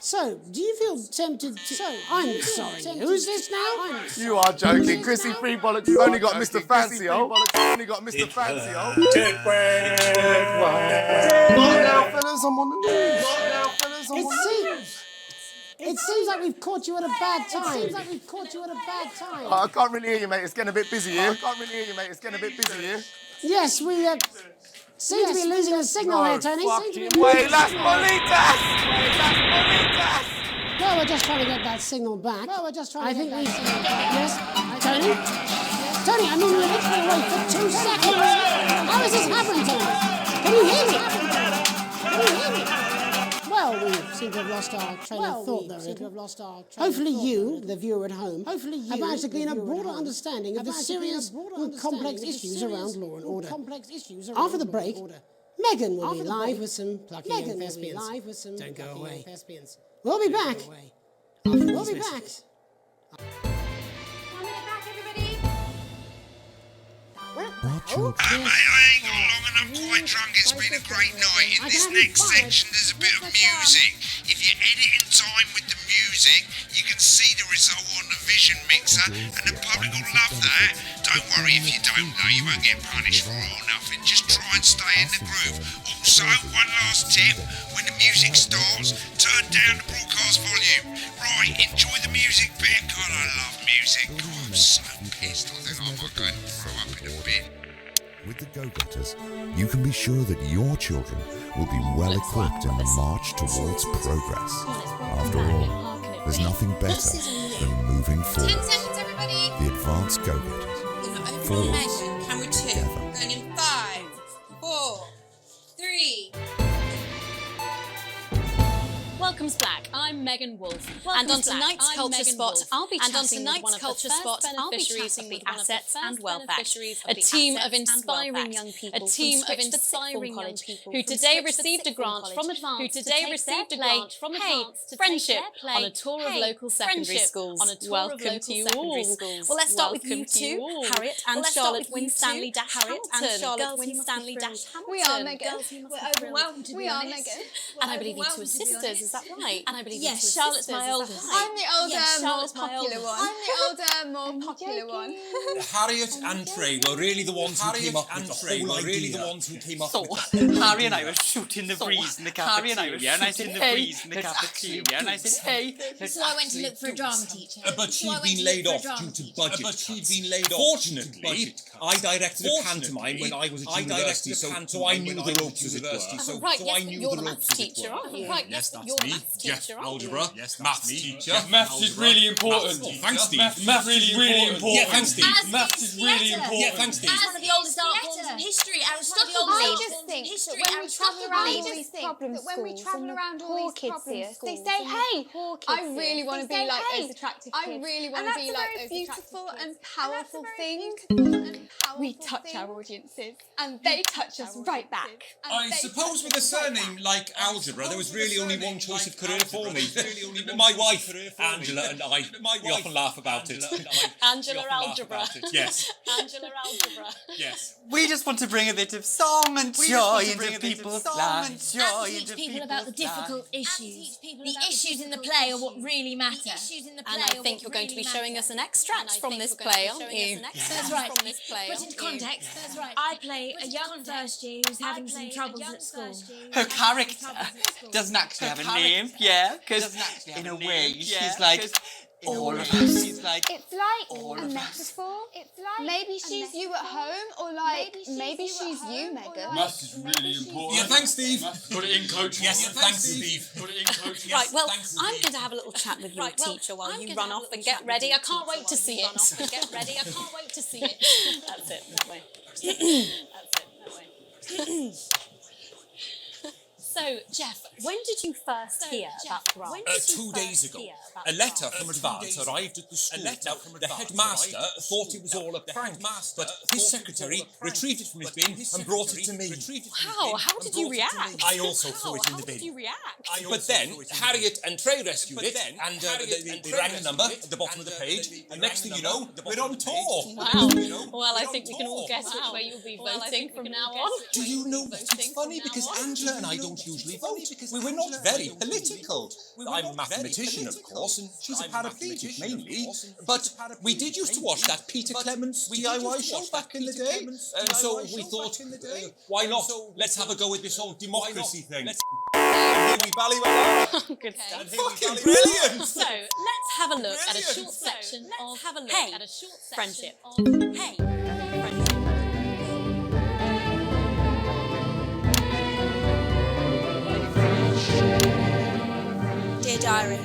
So, do you feel tempted to... I'm sorry, who's this now? You are joking. Chrissy Free Bollocks has only got Mr. Fancy, oh. What now, fellas? I'm on the news. It seems like we've caught you at a bad time. I can't really hear you, mate. It's getting a bit busy here. Yes, we seem to be losing the signal here, Tony. Wait, las bolitas! Well, we're just trying to get that signal back. I think we... Yes, Tony? Tony, I mean, we were literally away for 2 seconds. How has this happened, Tony? Can you hear me? Well, we seem to have lost our train of thought there. Hopefully you, the viewer at home, have managed to gain a broader understanding of the serious and complex issues around law and order. After the break, Megan will be live with some plucky young thespians. Don't go away. We'll be back. We'll be back. 1 minute back, everybody. I ain't got long I'm quite drunk, it's been a great night. In this next section there's a bit of music. If you edit in time with the music, you can see the result on the vision mixer, and the public will love that. Don't worry if you don't though, you won't get punished for it or nothing. Just try and stay in the groove. Also, one last tip, when the music starts, turn down the broadcast volume. Right, enjoy the music bit. God, I love music. God, I'm so pissed. I think I might go and throw up in a bit. With the Go-Getters, you can be sure that your children will be well equipped in the march towards progress. After all, there's nothing better than moving 10 forward. seconds, everybody. The Advanced Go-Getters. Forwards, Camera 2. together. Going in 5, 4, 3. Welcome to Black. I'm Megan Wolf, and on tonight's Culture Spot, I'll be chatting with one of the first beneficiaries of the Assets and Wealth Act, a team of inspiring young people who today received a grant from Advance to take their play, Friendship, on a tour of local secondary schools. Welcome to you all. Well, let's start with you two, Harriet and Charlotte Winstanley-Hamilton. We are Megan. We're overwhelmed to be honest. And I believe you two are sisters, is that right? And I believe Yes, Charlotte's my oldest. I'm the older, more popular one. I'm the older, more popular one. Harriet and Trey were really the ones who came up with the whole idea. Harry and I were shooting the breeze in the cafeteria, and I said the breeze in the cafeteria, and I said, hey. So I went to look for a drama teacher. But she'd been laid off due to budget. Fortunately, I directed a pantomime when I was at university, so I knew the ropes as it were. Right, yes, you're the maths teacher, aren't you? Right, yes, you're the maths teacher, aren't you? Algebra, maths teacher. Maths is really important. Thanks, Steve. Maths is really important. Yeah, thanks, Steve. Maths is really important. Yeah, thanks, Steve. As one of the oldest art forms in history, Aristotle I just think that when we travel around all these problem schools, they say, hey, I really want to be like those attractive kids. I really want to be like those beautiful and powerful thing. We touch our audiences, and they touch us right back. I suppose with a surname like Algebra, there was really only one choice of career for me. My wife, Angela, and I, we often laugh about it. Angela Algebra. Yes. Angela Algebra. Yes. We just want to bring a bit of song and joy into people's lives. And teach people about the difficult issues. The issues in the play are what really matter. And I think you're going to be showing us an extract from this play, aren't you? That's right. Put into context, I play a young first year who's having some troubles at school. Her character doesn't actually have a name, yeah, because in a way she's like all of us. It's like a metaphor. It's like maybe she's you at home, or like maybe she's you, Megan. Maths is really important. Yeah, thanks, Steve. Put it in, coach. Yes, thanks, Steve. Put it in, coach. Right, well, I'm going to have a little chat with your teacher while you run off and get ready. I can't wait to see it. Get ready. I can't wait to see it. That's it. That way. That's it. That way. So, Jeff, when did you first hear about the grant? 2 days ago, a letter from Advance arrived at the school. Now, the headmaster thought it was all a prank, but his secretary retrieved it from his bin and brought it to me. Wow, how did you react? I also threw it in the bin. How did you react? But then, Harriet and Trey rescued it, and they rang the number at the bottom of the page, and next thing you know, we're on tour. Wow. Well, I think we can all guess which way you'll be voting from now on. Do you know what's funny? Because Angela and I don't usually vote. We were not very political. I'm a mathematician, of course, and she's a paraplegic mainly. But we did used to watch that Peter Clements DIY show back in the day, and so we thought, why not? Let's have a go with this whole democracy thing. Fucking brilliant! So let's have a look at a short section of Friendship. Hey. Dear Diary.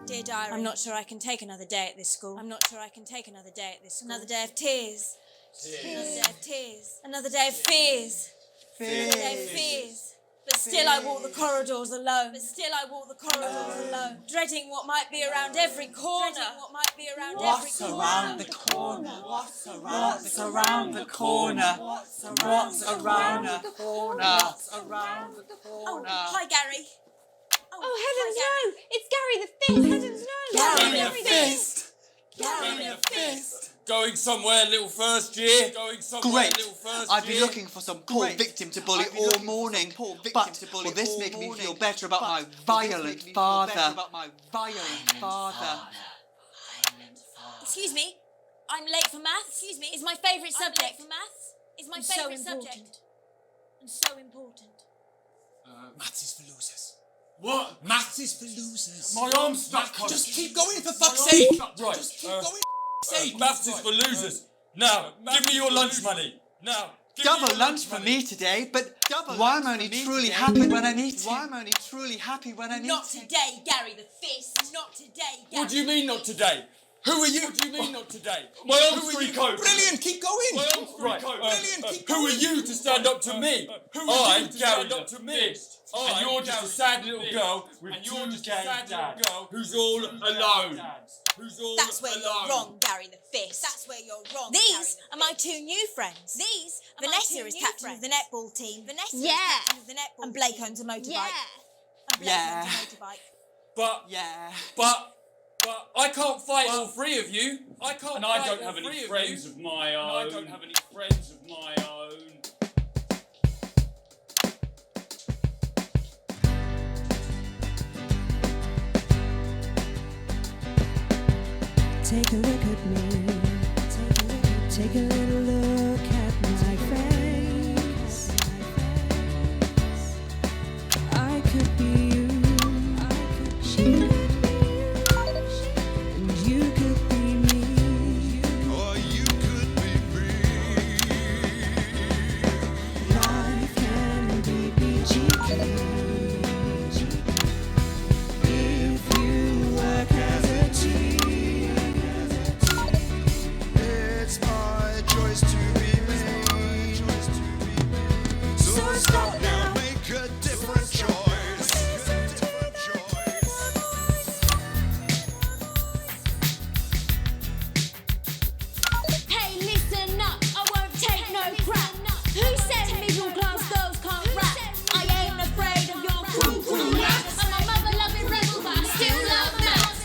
Dear Diary. I'm not sure I can take another day at this school. Another day of tears. Another day of tears. Another day of fears. Another day of fears. But still I walk the corridors alone. Dreading what might be around every corner. What's around the corner? What's around the corner? What's around the corner? Oh, hi, Gary. Oh, heavens no! It's Gary the Fist! Heavens no! Gary the Fist! Go Going somewhere, little first year. Great. I've been looking for some poor victim to bully all morning. But will this make me feel better about my violent father? Excuse me, I'm late for maths. Excuse me, it's my favourite subject. For maths, it's my favourite subject. And so important. Maths is for losers. What? Maths is for losers. My arm's stuck. Just keep going for fuck's sake. Right. Just keep going. Maths is for losers. Now, give me your lunch money. Now. Double lunch for me today, but why am I only truly happy when I need to? Not today, Gary the Fist. Not today, Gary. What do you mean not today? Who are you? What do you mean not today? My arm's free coat. Brilliant, keep going. My arm's free coat. Brilliant, keep Who are going. you to stand up to me? I'm Gary the Fist. And you're just a sad little girl with two gay dads who's all alone. That's where you're wrong, Gary the Fist. That's where you're wrong. These are my two new friends. Vanessa is captain of the netball team. And Blake owns a motorbike. Yeah. But I can't fight all three of you. And I don't have any friends of my own. Take a look at me. Take a little look at my face. I could be you. She could be you. And you could be me. Or you could be free. Life can be peachy if you work as a team. It's my choice to be made. So stop now, make a different choice. Hey, listen up, I won't take no crap. Who says middle class girls can't rap? I ain't afraid of your cruel raps. I'm a mother-loving rebel, but I still love maths.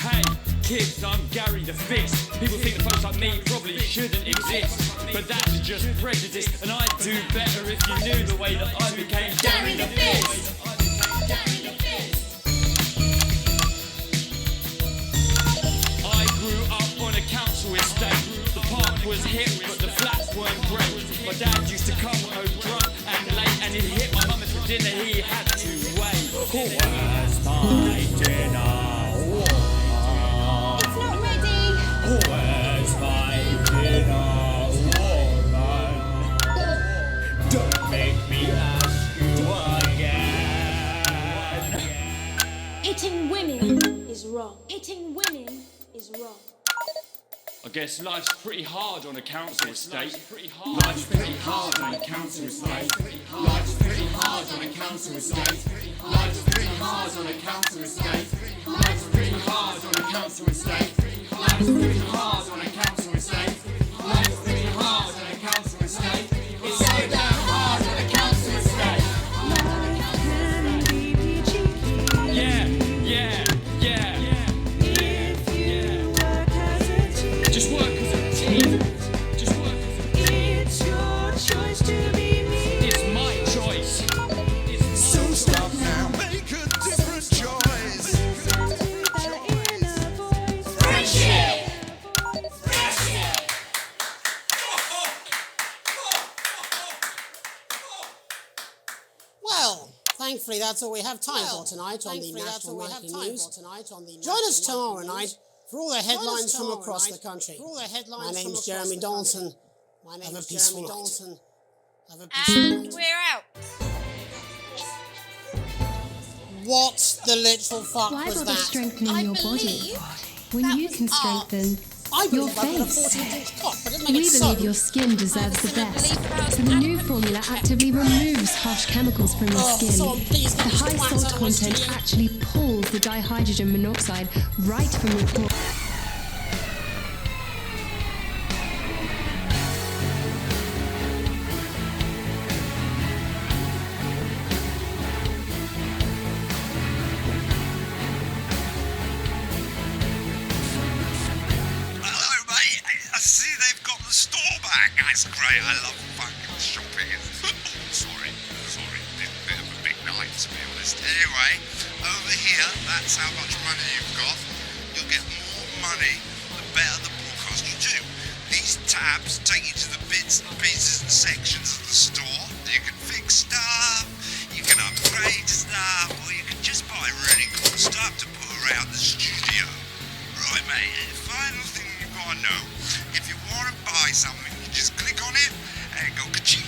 Hey, kids, I'm Gary the Fist. People think that folks like me probably shouldn't exist. But that's just prejudice, and I'd do better if you knew the way that I became Gary the Fist. I grew up on a council estate. The park was hip, but the flats weren't great. My dad used to come home drunk and late, and he'd hit my mum for dinner. He had to wait. Where's my dinner? It's not ready. Where's my dinner, woman? Don't make me ask you again. Hitting women is wrong. Hitting women is wrong. I guess life's pretty hard on a council estate. Life's pretty hard on a council estate. Life's pretty hard on a council estate. Life's pretty hard on a council estate. Life's pretty hard on a council estate. Life's pretty hard on a council estate. Life's pretty hard on a council estate. It's so damn hard on a council estate. Yeah. Just work as a team. It's your choice to be me. It's my choice. So stop now, make a different choice. Friendship! Well, thankfully that's all we have time for tonight on the National Nightly News. Join us tomorrow night for all the headlines from across the country. My name's Jeremy Dalton. Have a peaceful night. And we're out. What the literal fuck Why was bother that? strengthening your body when you can strengthen your face? We believe your skin deserves the best, so the new formula actively removes harsh chemicals from your skin. The high salt content actually pulls the dihydrogen monoxide right from your pores. great. I love fucking shopping. sorry. Bit of a big night, to be honest. Anyway, over here, that's how much money you've got. You'll get more money the better the broadcast you do. These tabs take you to the bits and pieces and sections of the store. You can fix stuff, you can upgrade stuff, or you can just buy really cool stuff to put around the studio. Right, mate, final thing you've got to know, if you want to buy something, you just click on it and go ka-ching.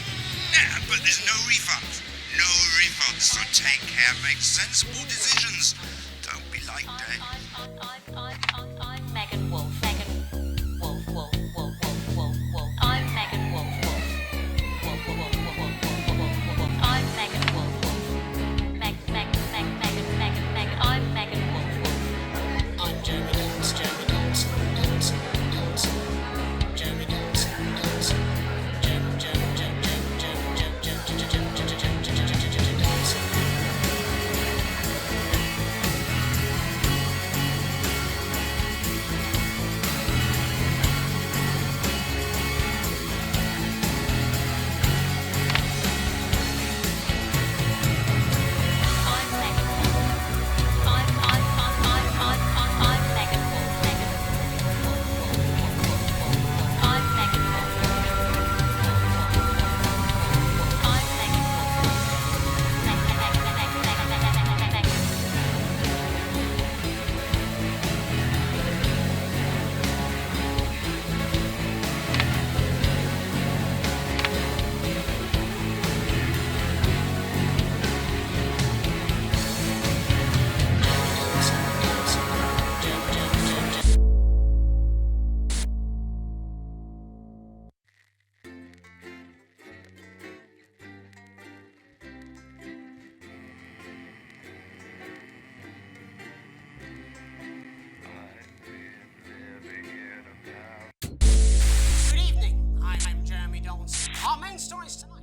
But there's no refunds. No refunds, so take care, make sensible decisions. Don't be like Dave. I'm Megan Wolf. Wolf. I'm Megan Wolf. I'm Megan Wolf. Meg. I'm Megan Wolf. I'm Jeremy Dance. Jeremy Dance. Our main stories tonight.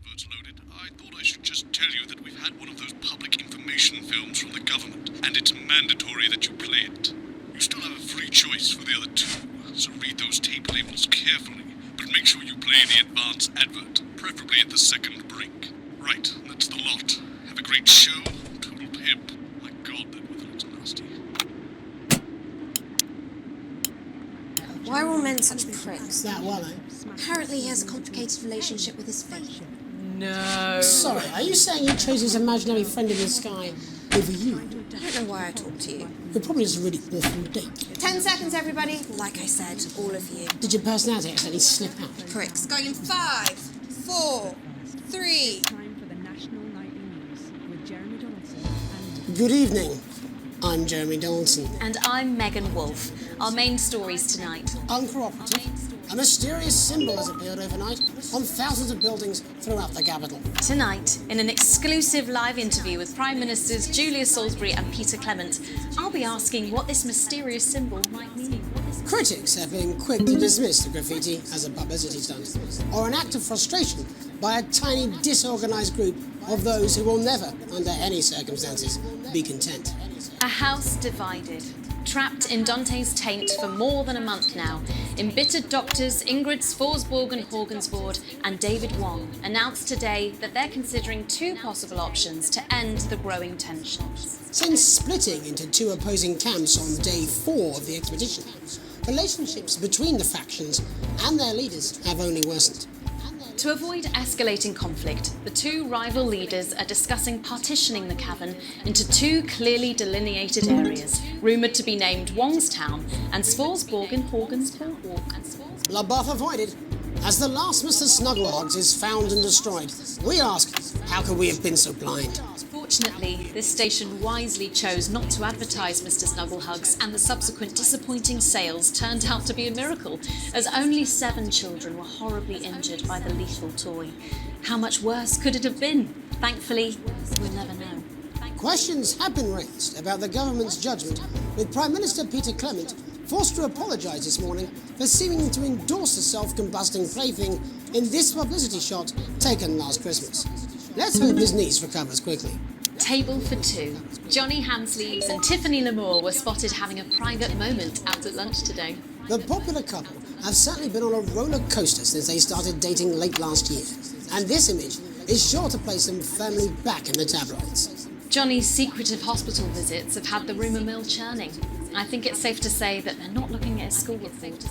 adverts loaded, I thought I should just tell you that we've had one of those public information films from the government, and it's mandatory that you play it. You still have a free choice for the other two, so read those tape labels carefully, but make sure you play the advance advert, preferably at the second break. Right, that's the lot. Have a great show. Total pimp. My God, that weather looks nasty. Why are all men such pricks? That well, eh? Apparently he has a complicated relationship with his faith. No. Sorry, are you saying he chose his imaginary friend in the sky over you? I don't know why I talk to you. You're probably just a really awful date. 10 seconds, everybody. Like I said, all of you. Did your personality accidentally slip out? Pricks. Going in 5, 4, 3. Time for the National Nightly News with Jeremy Donaldson and... Good evening. I'm Jeremy Donaldson. And I'm Megan Wolfe. Our main stories tonight. Uncooperative. A mysterious symbol has appeared overnight on thousands of buildings throughout the capital. Tonight, in an exclusive live interview with Prime Ministers Julia Salisbury and Peter Clement, I'll be asking what this mysterious symbol might mean. Critics have been quick to dismiss the graffiti as a publicity stunt, or an act of frustration by a tiny, disorganised group of those who will never, under any circumstances, be content. A house divided. Trapped in Dante's taint for more than a month now, embittered doctors Ingrid Svorsborg-Horgensvoord and David Wong announced today that they're considering 2 possible options to end the growing tensions. Since splitting into 2 opposing camps on day 4 of the expedition, relationships between the factions and their leaders have only worsened. To avoid escalating conflict, the 2 rival leaders are discussing partitioning the cavern into 2 clearly delineated areas, rumoured to be named Wongstown and Svorsborg-Horgensvoord. Bloodbath avoided. As the last Mr. Snugglehogs is found and destroyed, we ask, how could we have been so blind? Fortunately, this station wisely chose not to advertise Mr. Snugglehugs, and the subsequent disappointing sales turned out to be a miracle, as only 7 children were horribly injured by the lethal toy. How much worse could it have been? Thankfully, we'll never know. Questions have been raised about the government's judgment, with Prime Minister Peter Clement forced to apologise this morning for seeming to endorse a self-combusting plaything in this publicity shot taken last Christmas. Let's hope his niece recovers quickly. Table for 2. Johnny Hansleaves and Tiffany Lamore were spotted having a private moment out at lunch today. The popular couple have certainly been on a roller coaster since they started dating late last year, and this image is sure to place them firmly back in the tabloids. Johnny's secretive hospital visits have had the rumour mill churning. I think it's safe to say that they're not looking at his school report.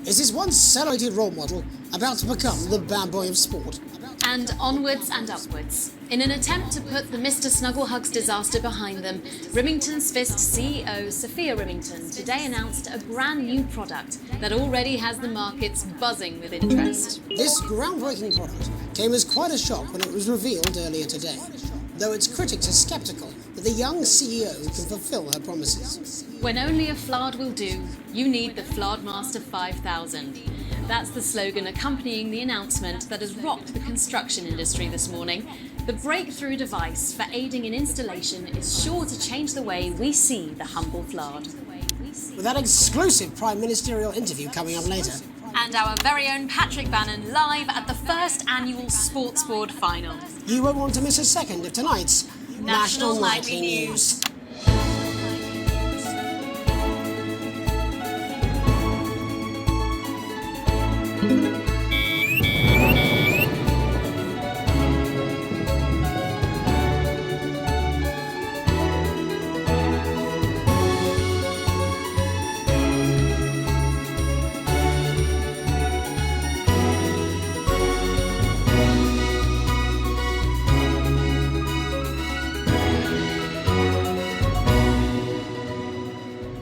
Is this once celebrated role model about to become the bad boy of sport? And onwards and upwards. In an attempt to put the Mr. Snugglehugs disaster behind them, Rimington's Fist CEO Sophia Rimington today announced a brand new product that already has the markets buzzing with interest. This groundbreaking product came as quite a shock when it was revealed earlier today, though its critics are sceptical that the young CEO can fulfill her promises. When only a Flard will do, you need the Flardmaster 5000. That's the slogan accompanying the announcement that has rocked the construction industry this morning. The breakthrough device for aiding in installation is sure to change the way we see the humble Flard. With that exclusive Prime Ministerial interview coming up later. And our very own Patrick Bannon live at the first annual Sports Board final. You won't want to miss a second of tonight's National Nightly News.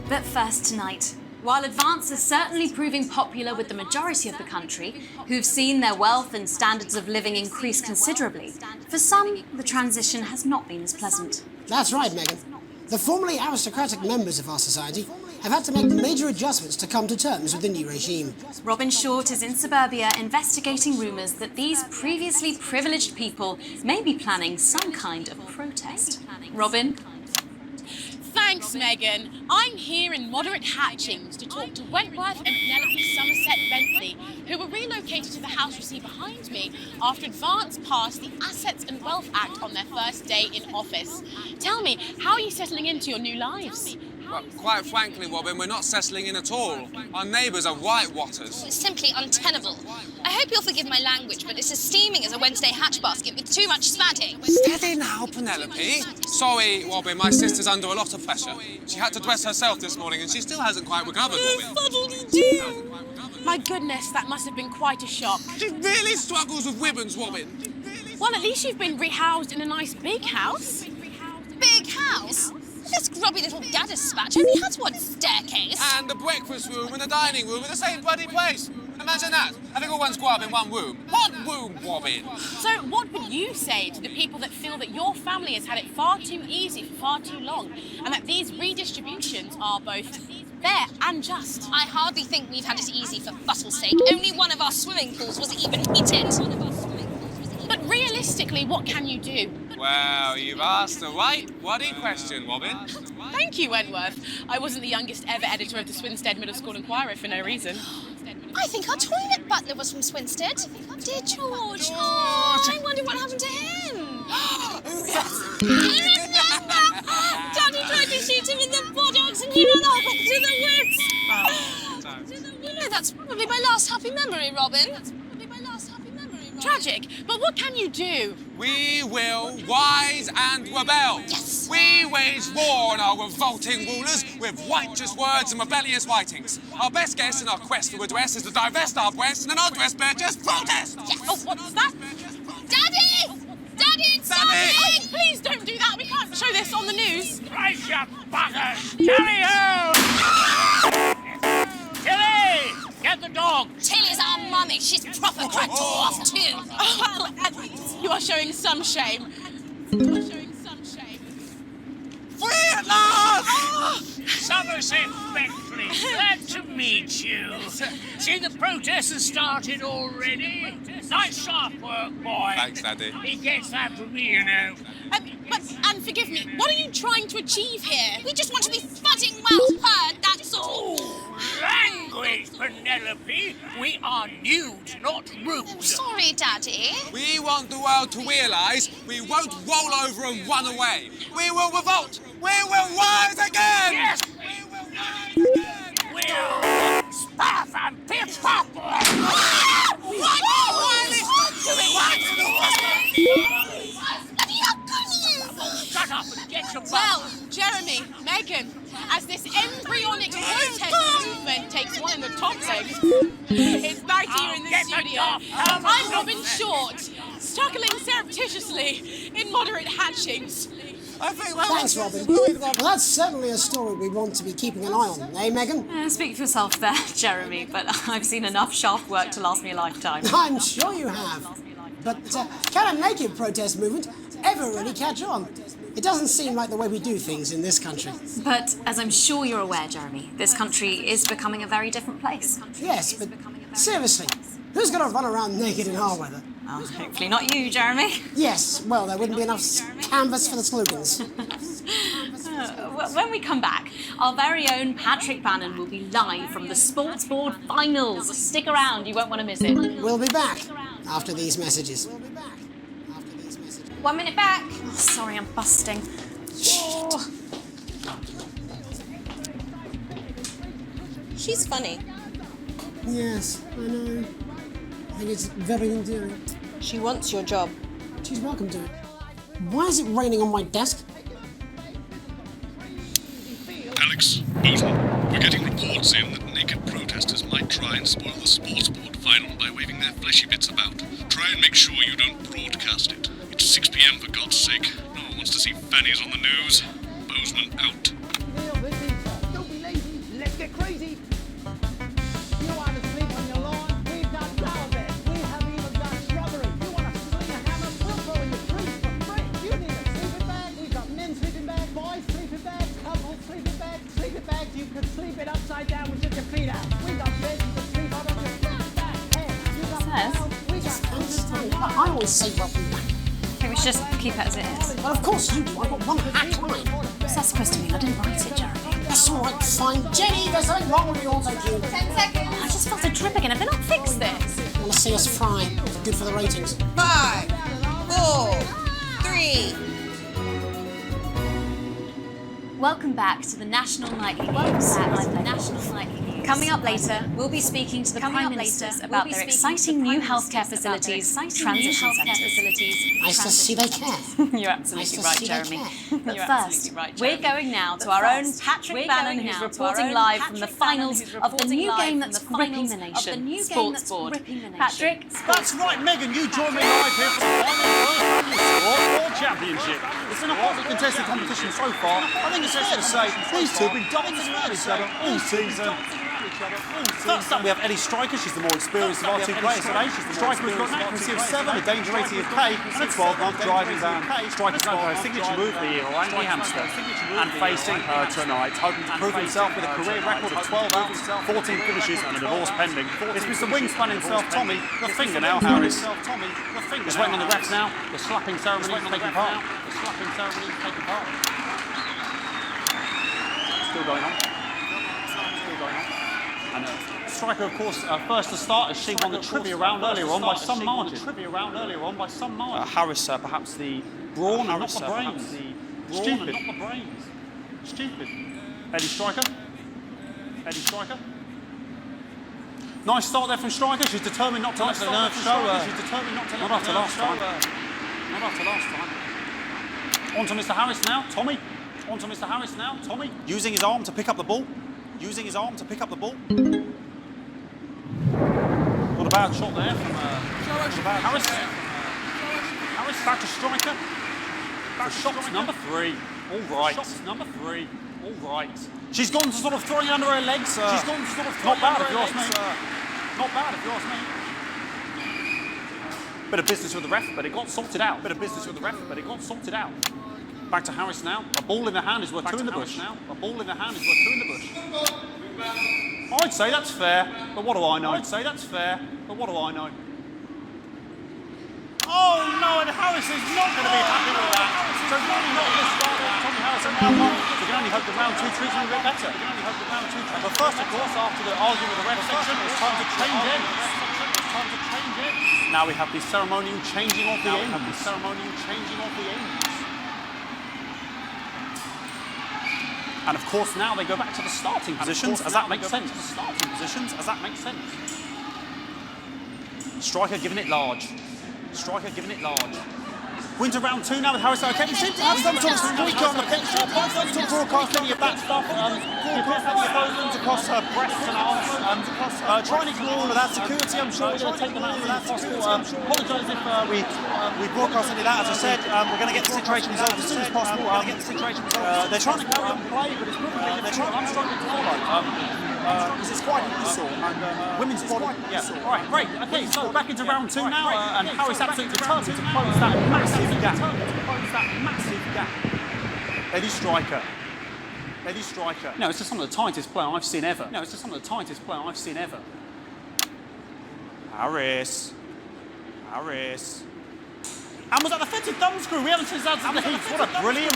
But first tonight, while Advance is certainly proving popular with the majority of the country, who've seen their wealth and standards of living increase considerably, for some, the transition has not been as pleasant. That's right, Megan. The formerly aristocratic members of our society have had to make major adjustments to come to terms with the new regime. Robin Short is in suburbia investigating rumours that these previously privileged people may be planning some kind of protest. Robin? Thanks, Megan. I'm here in Moderate Hatchings to talk to Wentworth and Penelope Somerset Bentley, who were relocated to the house you see behind me after Advance passed the Assets and Wealth Act on their first day in office. Tell me, how are you settling into your new lives? Well, quite frankly, Robin, we're not settling in at all. Our neighbours are whitewatters. It's simply untenable. I hope you'll forgive my language, but it's as steaming as a Wednesday hatch basket with too much spadding. Steady now, Penelope. Sorry, Robin, my sister's under a lot of pressure. She had to dress herself this morning and she still hasn't quite recovered, Robin. My goodness, that must have been quite a shock. She really struggles with ribbons, Robin. Well, at least you've been rehoused in a nice big house. Big house? This grubby little gaddis spatch only has one staircase. And the breakfast room and the dining room in the same bloody place. Imagine that, having all one's grub in one room. One room, Robin. So what would you say to the people that feel that your family has had it far too easy for far too long, and that these redistributions are both fair and just? I hardly think we've had it easy for Buttle's sake. Only one of our swimming pools was even heated. But realistically, what can you do? Well, you've asked the right bloody question, Robin. Thank you, Wentworth. I wasn't the youngest ever editor of the Swinstead Middle School Inquirer for no reason. I think our toilet butler was from Swinstead. Dear George. Oh, I wonder what happened to him. Daddy tried to shoot him in the buttocks and he ran off to the woods. No, that's probably my last happy memory, Robin. Tragic, but what can you do? We will rise and rebel. Yes. We wage war on our revolting rulers with righteous words and rebellious writings. Our best guess in our quest for redress is to divest our breasts and an undress bear just protest. Yes. Oh, what's that? Daddy! Daddy, it's Daddy! Oh, please don't do that. We can't show this on the news. Rise your buggers! Carry home! Tilly! Get the dog! Tilly's our mummy. She's proper cracked off too. Well, at least you are showing some shame. Free at last! Somerset Beckley, glad to meet you. See, the protest has started already. Nice sharp work, boy. Thanks, Daddy. He gets that from me, you know. And forgive me, what are you trying to achieve here? We just want to be thudding well heard, that's all. Language, Penelope. We are nude, not rude. Sorry, Daddy. We want the world to realise we won't roll over and run away. We will revolt. We will rise again. Yes. We'll spaff and piff pop. Shut up and get your Well, Jeremy, Megan, as this embryonic protest movement takes one in the top legs, it's back here in the studio. I'm Robin Short, struggling surreptitiously in moderate hatchings. Thanks, Robin. Well, that's certainly a story we want to be keeping an eye on, eh, Megan? Speak for yourself there, Jeremy, but I've seen enough sharp work to last me a lifetime. I'm sure you have. But can a naked protest movement ever really catch on? It doesn't seem like the way we do things in this country. But as I'm sure you're aware, Jeremy, this country is becoming a very different place. Yes, but seriously, who's going to run around naked in our weather? Oh, hopefully not you, Jeremy. Yes, well, there wouldn't be enough canvas for the slogans. When we come back, our very own Patrick Bannon will be live from the Sports Board Finals. Stick around, you won't want to miss it. We'll be back after these messages. 1 minute back. Oh, sorry, I'm busting. Oh. She's funny. Yes, I know. I think it's very endearing. She wants your job. She's welcome to it. Why is it raining on my desk? Alex, Bozeman, we're getting reports in that naked protesters might try and spoil the sports board final by waving their fleshy bits about. Try and make sure you don't broadcast it. It's 6 p.m. for God's sake. No one wants to see fannies on the news. Bozeman out. Don't be lazy. Let's get crazy. You want to sleep on your lawn? We've got flower beds. We have even got shrubbery. You want to swing a hammer? We'll throw in the trees for free. You need a sleeping bag? We've got men's sleeping bags, boys' sleeping bags, couples sleeping bags, sleeping bags. You can sleep it upside down with just your feet out. We've got beds you can sleep on your sleeping bag. Hey, you got pillows. We got understand. I always say Robin. I think we should just keep it as it is. Well, of course you do. I've got one hat line. What's that supposed to mean? I didn't write it, Jeremy. That's all right, fine. Jenny, there's something wrong with the auto cue. 10 seconds. I just felt a drip again. Have they not fixed this? Want to see us fry? Good for the ratings. 5, 4, 3. Welcome back to the National Nightly News. Coming up later, we'll be speaking to the Prime Ministers about their exciting new healthcare facilities, transition centres. Nice to see they care. You're absolutely right, Jeremy. But first, we're going now to our own Patrick Bannon, who's reporting live from the finals of the new game that's gripping the nation, Sports Board. Patrick? That's right, Megan, you join me live here for the final Sport Board Championship. It's been a hotly contested competition so far. I think it's fair to say these two have been dancing around each other all season. First up, we have Ellie Striker. She's the more experienced of our two players today. Striker has got an accuracy of 7, a danger rating of K, and a 12-month driving ban. Striker's going for her signature move of the year, Orangi Hamster, and facing her tonight, hoping to prove himself with a career record of 12 outs, 14 finishes, and a divorce pending. It's Mr. Wingspan himself, Tommy, the fingernail Harris. Just waiting on the refs now. The slapping ceremony is taking part. Still going on. And Striker, of course, first to start as she won the trivia round earlier on by some margin. Harris, perhaps the brawn and not the brains. Stupid. Eddie Striker. Nice start there from Striker. She's determined not to let the nerves show. Not after last time. On to Mr. Harris now. Tommy. Using his arm to pick up the ball. Not a bad shot there from Harris. Harris back to Striker. Shot number 3. All right. She's gone to sort of throwing it under her legs. Not bad if you ask me. Bit of business with the ref, but it got sorted out. Back to Harris now. A ball in the hand is worth 2 in the bush. I'd say that's fair, but what do I know? Oh no, and Harris is not going to be happy with that. So maybe not this start of Tommy Harris and round 1. We can only hope the round 2 treats him a bit better. But first, of course, after the argument with the ref section, it's time to change ends. Now we have the ceremonial changing of the ends. And of course, now they go back to the starting positions, as that makes sense. Striker giving it large. Winter round 2 now with Harris. Okay, we seem to have some sort of squeaker on the pitch. I don't broadcast any of that stuff. Explosions across her breasts and arms. Try and ignore all of that. Security, I'm sure, we're going to take them out as possible. Apologise if we broadcast any of that. As I said, we're going to get the situation resolved as soon as possible. They're trying to carry on play, but it's probably I'm struggling to follow. Because it's quite an esau, and women's body. All right, great. Okay, so back into round 2 now, and Harris absolutely determined to close that massive gap. Eddie Striker. No, it's just some of the tightest play I've seen ever. Harris. And was that the fetid thumb screw? We haven't seen that in the heats. What a brilliant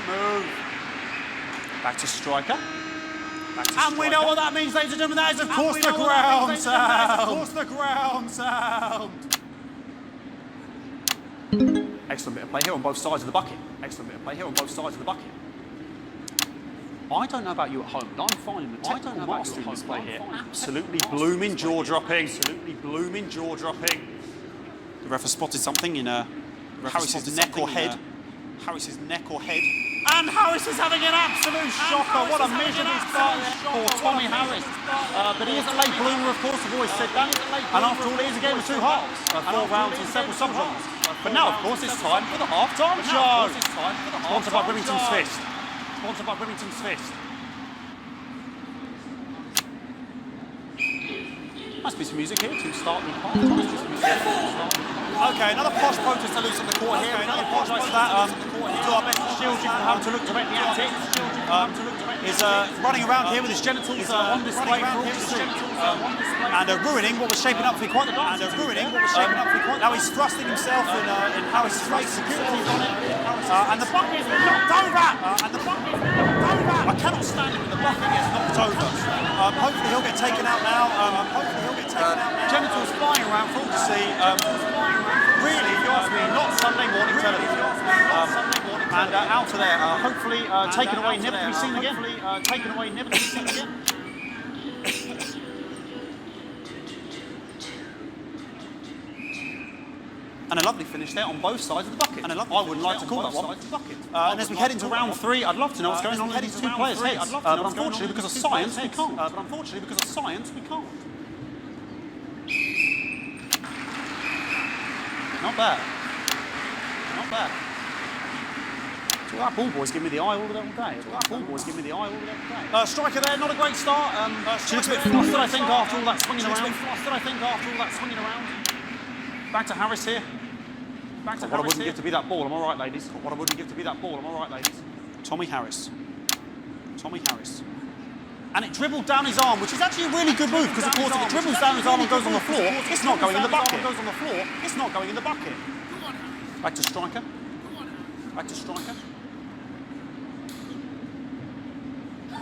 move. Back to Striker. And we know what that means, ladies and gentlemen. That is, of course, the ground sound. Excellent bit of play here on both sides of the bucket. I don't know about you at home, but I'm finding the technical mastery in this play here absolutely blooming jaw-dropping. The ref has spotted something in Harris's neck or head. And Harris is having an absolute shocker. What a miserable start for Tommy Harris. But he is a late bloomer, of course, I've always said that. And after all, it is a game of 2 halves, 4 rounds and several sub-rounds. But now, of course, it's time for the half-time show. Sponsored by Remington's Fist. Must be some music here to start the half-time. Okay, another posh protest to loose on the court here. We apologise for that. We'll do our best to shield you from having to look directly at it. Is running around here with his genitals on display for all to see. And ruining what was shaping up to be quite the dance. Now he's thrusting himself in Harris's face. Security's on it. And the bucket is knocked over. I cannot stand it when the bucket gets knocked over. Hopefully he'll get taken out now. Genitals flying around for all to see. Really, if you ask me, not Sunday morning television. And And out of there, hopefully taken away, never to be seen again. Taken away, never to be seen again. And a lovely finish there on both sides of the bucket. And I wouldn't like to call that one. And as we head into round 3, I'd love to know what's going on in these two players' heads. But unfortunately, because of science, we can't. Not bad. Not bad. So that ball boy's giving me the eye all day. Striker there, not a great start. She looks a bit flustered, I think, after all that swinging around. Back to Harris here. What I wouldn't give to be that ball, I'm all right, ladies. Tommy Harris. And it dribbled down his arm, which is actually a really good move, because of course if it dribbles down his arm and goes on the floor, it's not going in the bucket. Back to striker.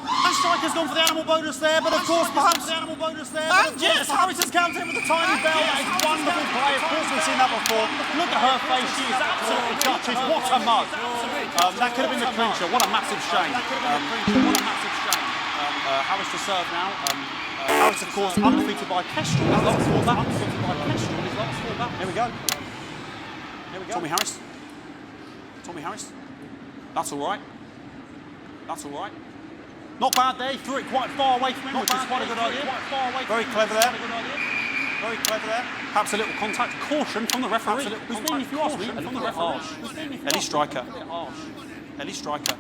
And striker's gone for the animal bonus there, but of course perhaps... And yes, Harris has counted with a tiny bell. That is wonderful play. Of course we've seen that before. Look at her face. She is absolutely touches. What a mug. That could have been the clincher. What a massive shame. Harris to serve now. Harris, of course, undefeated by Kestrel. Here we go. Tommy Harris. That's all right. Not bad there. He threw it quite far away from him, which is quite a good idea. Very clever there. Perhaps a little contact. Caution from the referee. Who's being, if you ask me, from the referee. Ellie Striker.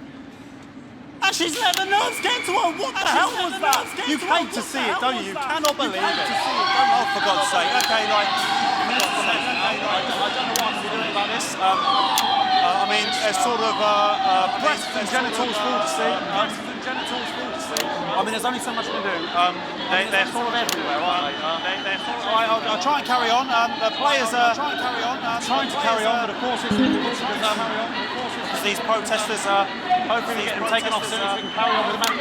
And she's let the nerves get to her. What the hell was that? You hate to see it, don't you? You cannot believe it. Oh, for God's sake. Okay, I don't know what I'm going to be doing about this. I mean, there's sort of breasts and genitals for all to see. I mean, there's only so much we can do. They're sort of everywhere, aren't they? I'll try and carry on. The players are trying to carry on, but of course it's difficult because these protesters are hopefully getting taken off soon so we can carry on with the match.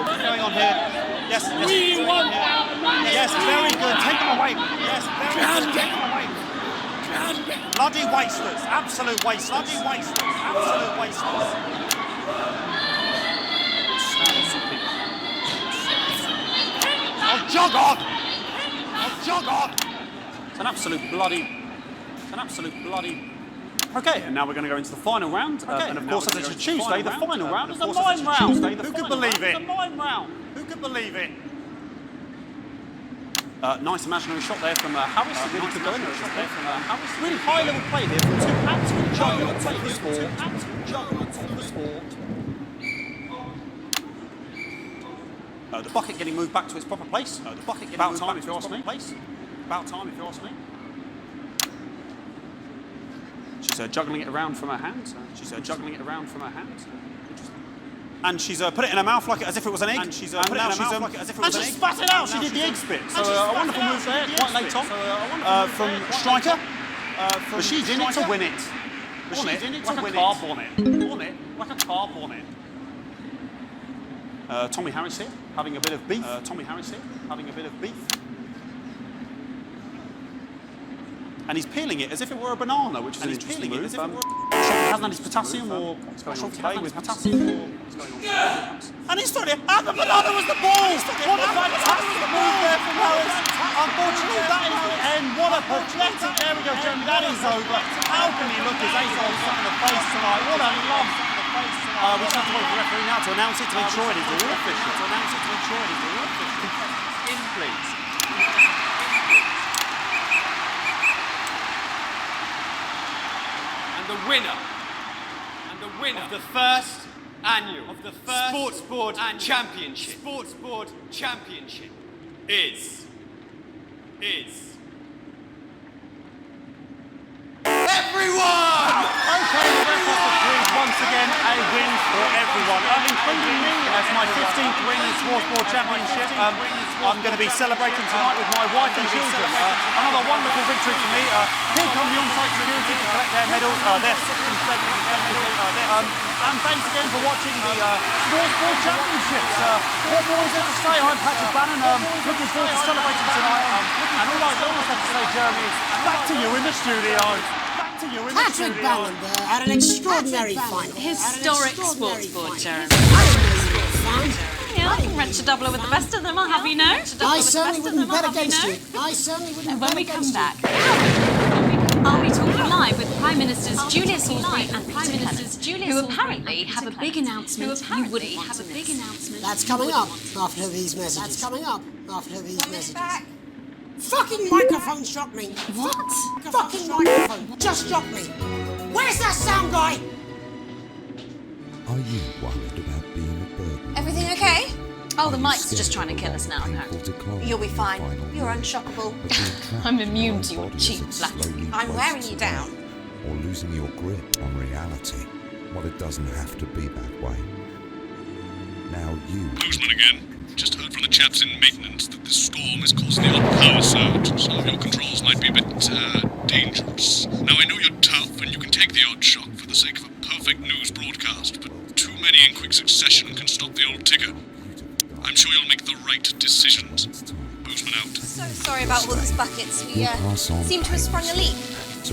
What's going on here? Yes, very good. Take them away. Yes, very good. Take them away. Bloody wasters. Absolute wasters. Oh, jog on! It's an absolute bloody... Okay, and now we're going to go into the final round. And of course, as it's a Tuesday, the final round is a mime round. Who could believe it? Nice imaginary shot there from Harris. Really could go in there. Really high-level play here from two absolute juggernauts of the sport. The bucket getting moved back to its proper place. About time, if you ask me. She's juggling it around from her hand. And she's put it in her mouth like as if it was an egg. And she spat it out. She did the egg spit. So a wonderful move there, quite late on from striker. But she's in it to win it. Like a car bonnet. Tommy Harris here, having a bit of beef. And he's peeling it as if it were a banana, which is an interesting move. He hasn't had his potassium or today with potassium. And he's throwing it, and the banana was the ball! What a fantastic move there from Harris. Unfortunately, that is the end. What a pathetic, there we go, Jeremy, that is over. How can he look his ace on in the face tonight? What a lump. We just have to wait for the referee now to announce it to make sure it is all official. In, please. And the winner of the first annual Sports Board Championship is everyone! Okay, the ref has agreed once again a win for everyone, including me as my 15th win in the Sports Board Championship. I'm going to be celebrating tonight with my wife and children. Another wonderful victory for me. Here come the on-site security to collect their medals. Their 6th and 7th medals. And thanks again for watching the Sports Board Championships. What more is there to say? I'm Patrick Bannon. Looking forward to celebrating tonight. And all I almost have to say, Jeremy, is back to you in the studio. to you in the Patrick studio. Ballander had an extraordinary final. Historic sports board, Jeremy. Yeah, I can rent a doubler with the best of them, I'll have you know. I certainly wouldn't bet against you. I certainly wouldn't bet When we against come you. back, I'll be talking live with Prime Ministers Julia Salisbury and Peter Clement, who apparently have a big announcement you wouldn't want to miss. That's coming up after these messages. Fucking microphone struck me. What? Fucking microphone just struck me. Where's that sound guy? Are you worried about being a burden? Everything okay? Oh, the mic's just trying to kill us now, apparently. You'll be fine. You're unshockable. I'm immune to your cheap flattery. I'm wearing you down. Or losing your grip on reality. Well, it doesn't have to be that way. Now you... Postman again. Just heard from the chaps in maintenance that this storm is causing the odd power surge, and some of your controls might be a bit, dangerous. Now, I know you're tough, and you can take the odd shock for the sake of a perfect news broadcast, but too many in quick succession can stop the old ticker. I'm sure you'll make the right decisions. Postman out. So sorry about all these buckets. We seem to have sprung a leak.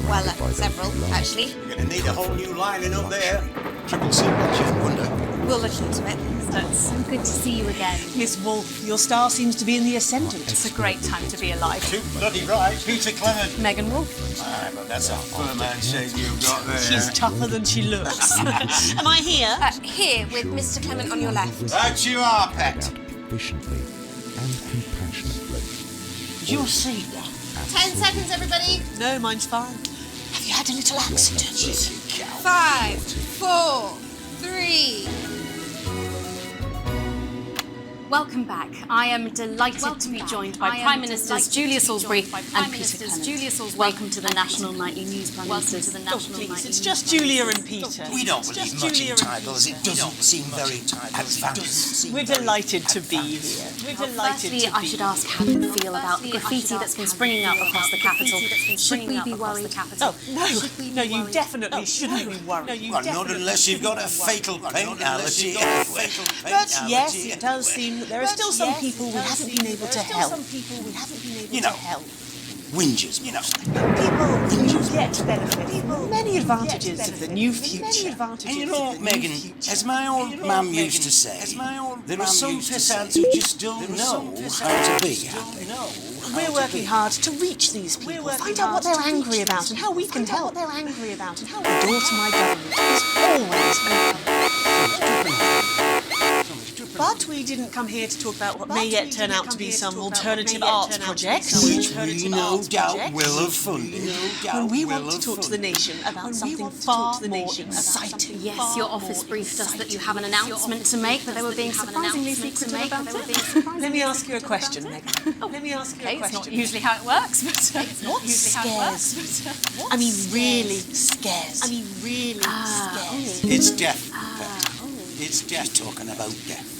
Well, several, actually. You're going to need a whole new lining up there. Triple signature, wonder. We'll look into it. It's so good to see you again. Miss Wolf, your star seems to be in the ascendant. It's a great time to be alive. Too bloody right. Peter Clement. Megan Wolf. Ah, but that's a firm handshake you've got there. She's tougher than she looks. Am I here? Here, with Mr. Clement on your left. Right you are, pet. Efficiently and compassionately. Is your seat? 10 seconds, everybody. No, mine's fine. Have you had a little accident? 5, 4, 3. Welcome back. I am delighted to be joined by Prime Ministers Julia Salisbury and Peter Clement. Welcome to the National Nightly News, Prime Ministers. Please, it's just Julia and Peter. We don't believe much in titles. It doesn't seem very advanced. We're delighted to be here. Firstly, I should ask how you feel about the graffiti that's been springing up across the capital. Should we be worried? Oh, no, you definitely shouldn't be worried. Well, not unless you've got a fatal paint allergy. But yes, it does seem that there are still some people we haven't been able to help. Whingers, you know. People who get benefit from many advantages of the new future. And you know, Megan, as my old mum used to say, there are some peasants who just don't know how to be happy. And we're working hard to reach these people, find out what they're angry about and how we can help. The door to my government is always open. But we didn't come here to talk about what may yet turn out to be some alternative arts projects. Which we no doubt will have funded. And we want to talk to the nation about something far more exciting. Yes, your office briefed us that you have an announcement to make, but they were being surprisingly secretive about it. Let me ask you a question, Megan. Let me ask you a question. It's not usually how it works, but it's not scares. I mean, really scares. It's death. It's death. Talking about death.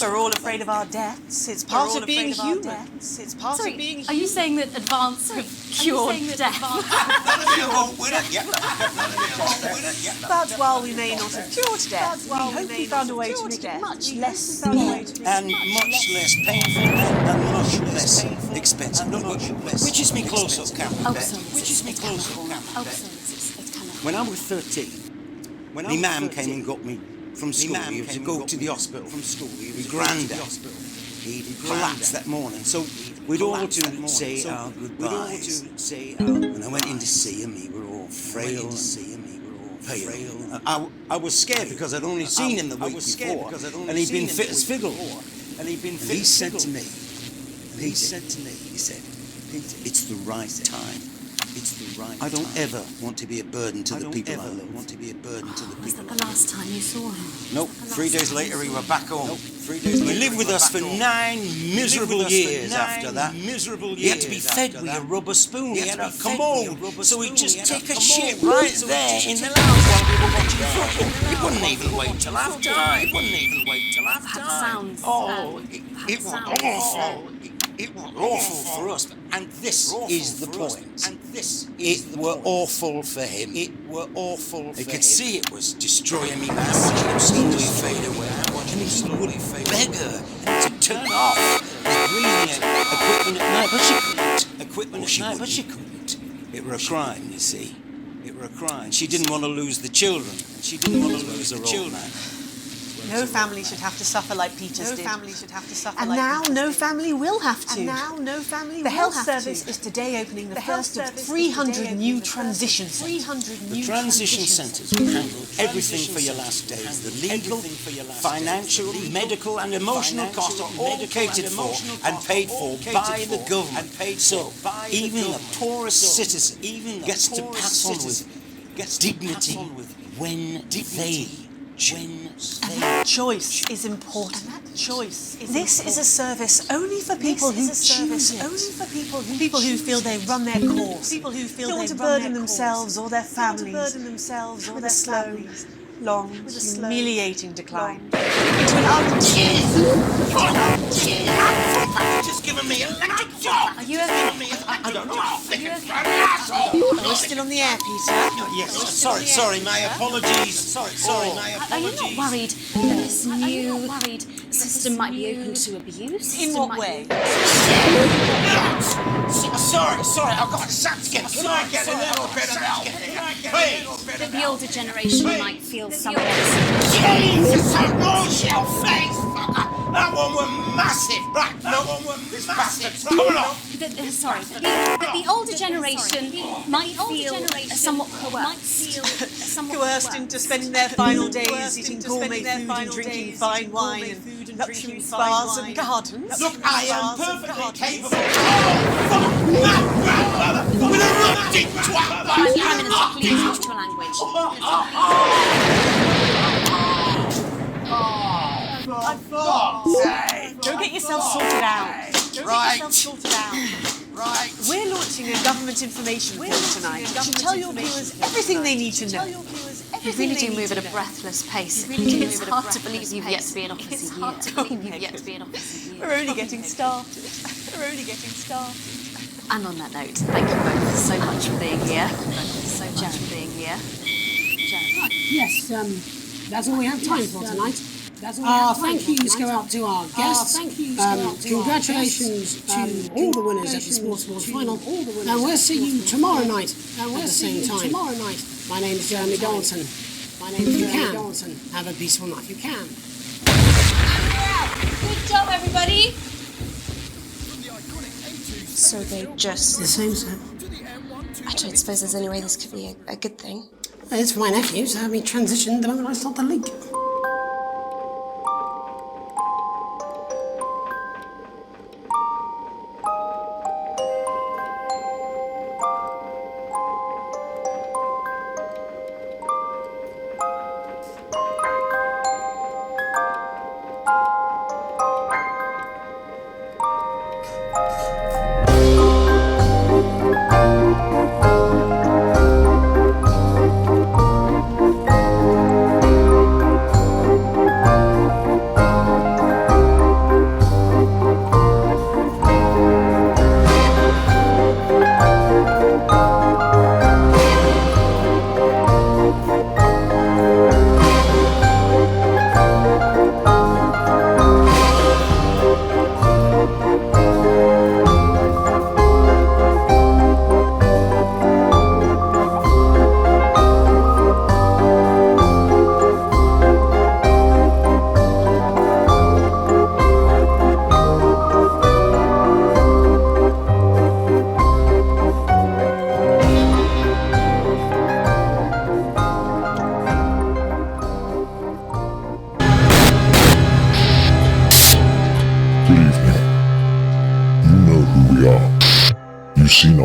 We're all afraid of our deaths. It's part of being human. Sorry, are you saying that advance have cured death? But while we may not have cured death, we hope we found a way to make it much less scary. And much less painful and much less expensive. Which is me close-up camera, Which is me close-up camera, When I was 13, my mum came and got me from school. He had to go to the hospital from school. My granddad, he collapsed that morning. So we'd all to say our goodbyes. When I went in to see him, he were all frail and pale. I was scared because I'd only seen him the week before, and he'd been fit as fiddle. And he said to me, he said, Peter, it's the right time. I don't ever want to be a burden to the people I love. Was that the last time you saw him? Nope. 3 days later, he were back home. He lived with us for 9 miserable years after that. He had to be fed with a rubber spoon. He had a commode. So he'd just take a shit right there in the lounge while we were watching football. He wouldn't even wait till half time. That sounds... It was awful. It was awful for us, and this is the point. It were awful for him. It were awful for him. You could see it was destroying me, man. Watching him slowly fade away. Watching him slowly beg her to turn off the breathing equipment at night, but she couldn't. But she couldn't. It were a crime, you see. It were a crime. She didn't want to lose the children. She didn't want to lose her children. No family should have to suffer like Peter's did. And now no family will have to. The health service is today opening the first of 300 new transition centres. The transition centres will handle everything for your last days. The legal, financial, medical and emotional costs are all catered for and paid for by the government. So even the poorest citizen gets to pass on with dignity when they choose. And that choice is important. This is a service only for people who choose it. People who feel they run their course. People who feel they don't want to burden themselves or their families with a slow, long, humiliating decline. Into an just giving me electric shock. Are you okay? I don't know. Are we still on the air, Peter? Yes. Sorry. My apologies. Sorry. My apologies. Are you not worried that this new system might be open to abuse? In what way? Sorry. I've got to get. Can I get a little bit of help? Please. That the older generation might feel somewhat. Jesus, a no-shell face, fucker. That one was massive. Right, that one was massive. Come on. The older generation might feel somewhat coerced into spending their final days eating gourmet food and drinking fine wine and luxury spas and gardens. Look, I am perfectly capable. That grandmother with a rusty twat. Prime Minister, please watch your language. Go get yourself sorted out. Right. We're launching a government information film tonight. It should tell your viewers everything they need to know. You really do move at a breathless pace. It's hard to believe you've yet to be in office a year. We're only getting started. And on that note, thank you both so much for being here. Yes, that's all we have time for tonight. Thank yous go out to our guests. Congratulations to all the winners at the Sports Awards final. And we'll see you tomorrow night at the same time. My name is Jeremy Dalton. If you can, have a peaceful night. You can. Good job, everybody. So they just... The same, sir. I don't suppose there's any way this could be a good thing. It's for my nephews. We transitioned the moment I start the leak.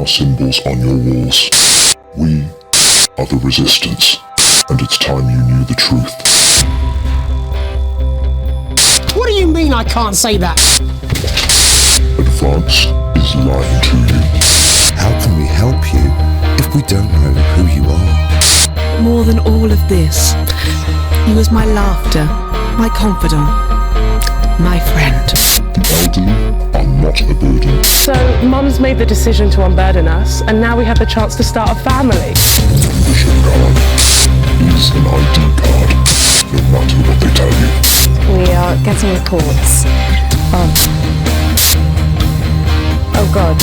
Symbols on your walls. We are the Resistance, and it's time you knew the truth. What do you mean I can't say that? Advance is lying to you. How can we help you if we don't know who you are? More than all of this, he was my laughter, my confidant, my friend. Elderly are not a burden. So, Mum's made the decision to unburden us, and now we have the chance to start a family. Mission card is an ID card, no matter what they tell you. We are getting reports of, oh God,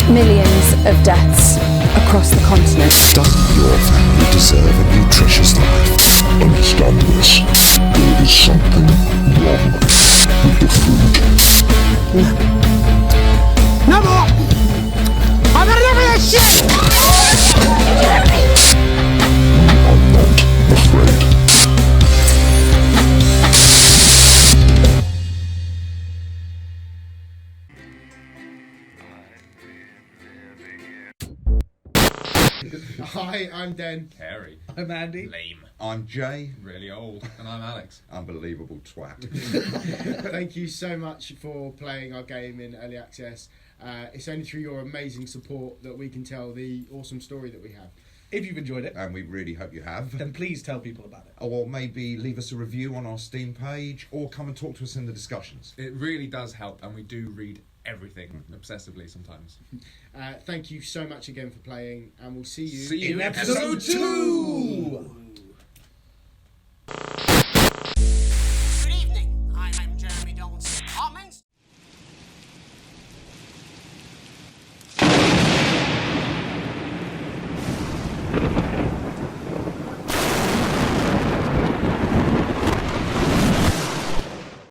millions of deaths across the continent. Doesn't your family deserve a nutritious life? Understand this. There is something wrong with the food. No more! I've had enough of this shit! I'm not afraid. Hi, I'm Den. Carey. I'm Andy. Lame. I'm Jay. Really old. And I'm Alex. Unbelievable twat. Thank you so much for playing our game in Early Access. It's only through your amazing support that we can tell the awesome story that we have. If you've enjoyed it, And we really hope you have. then please tell people about it. Or maybe leave us a review on our Steam page, or come and talk to us in the discussions. It really does help, and we do read everything obsessively sometimes. Thank you so much again for playing, and we'll see you in episode 2!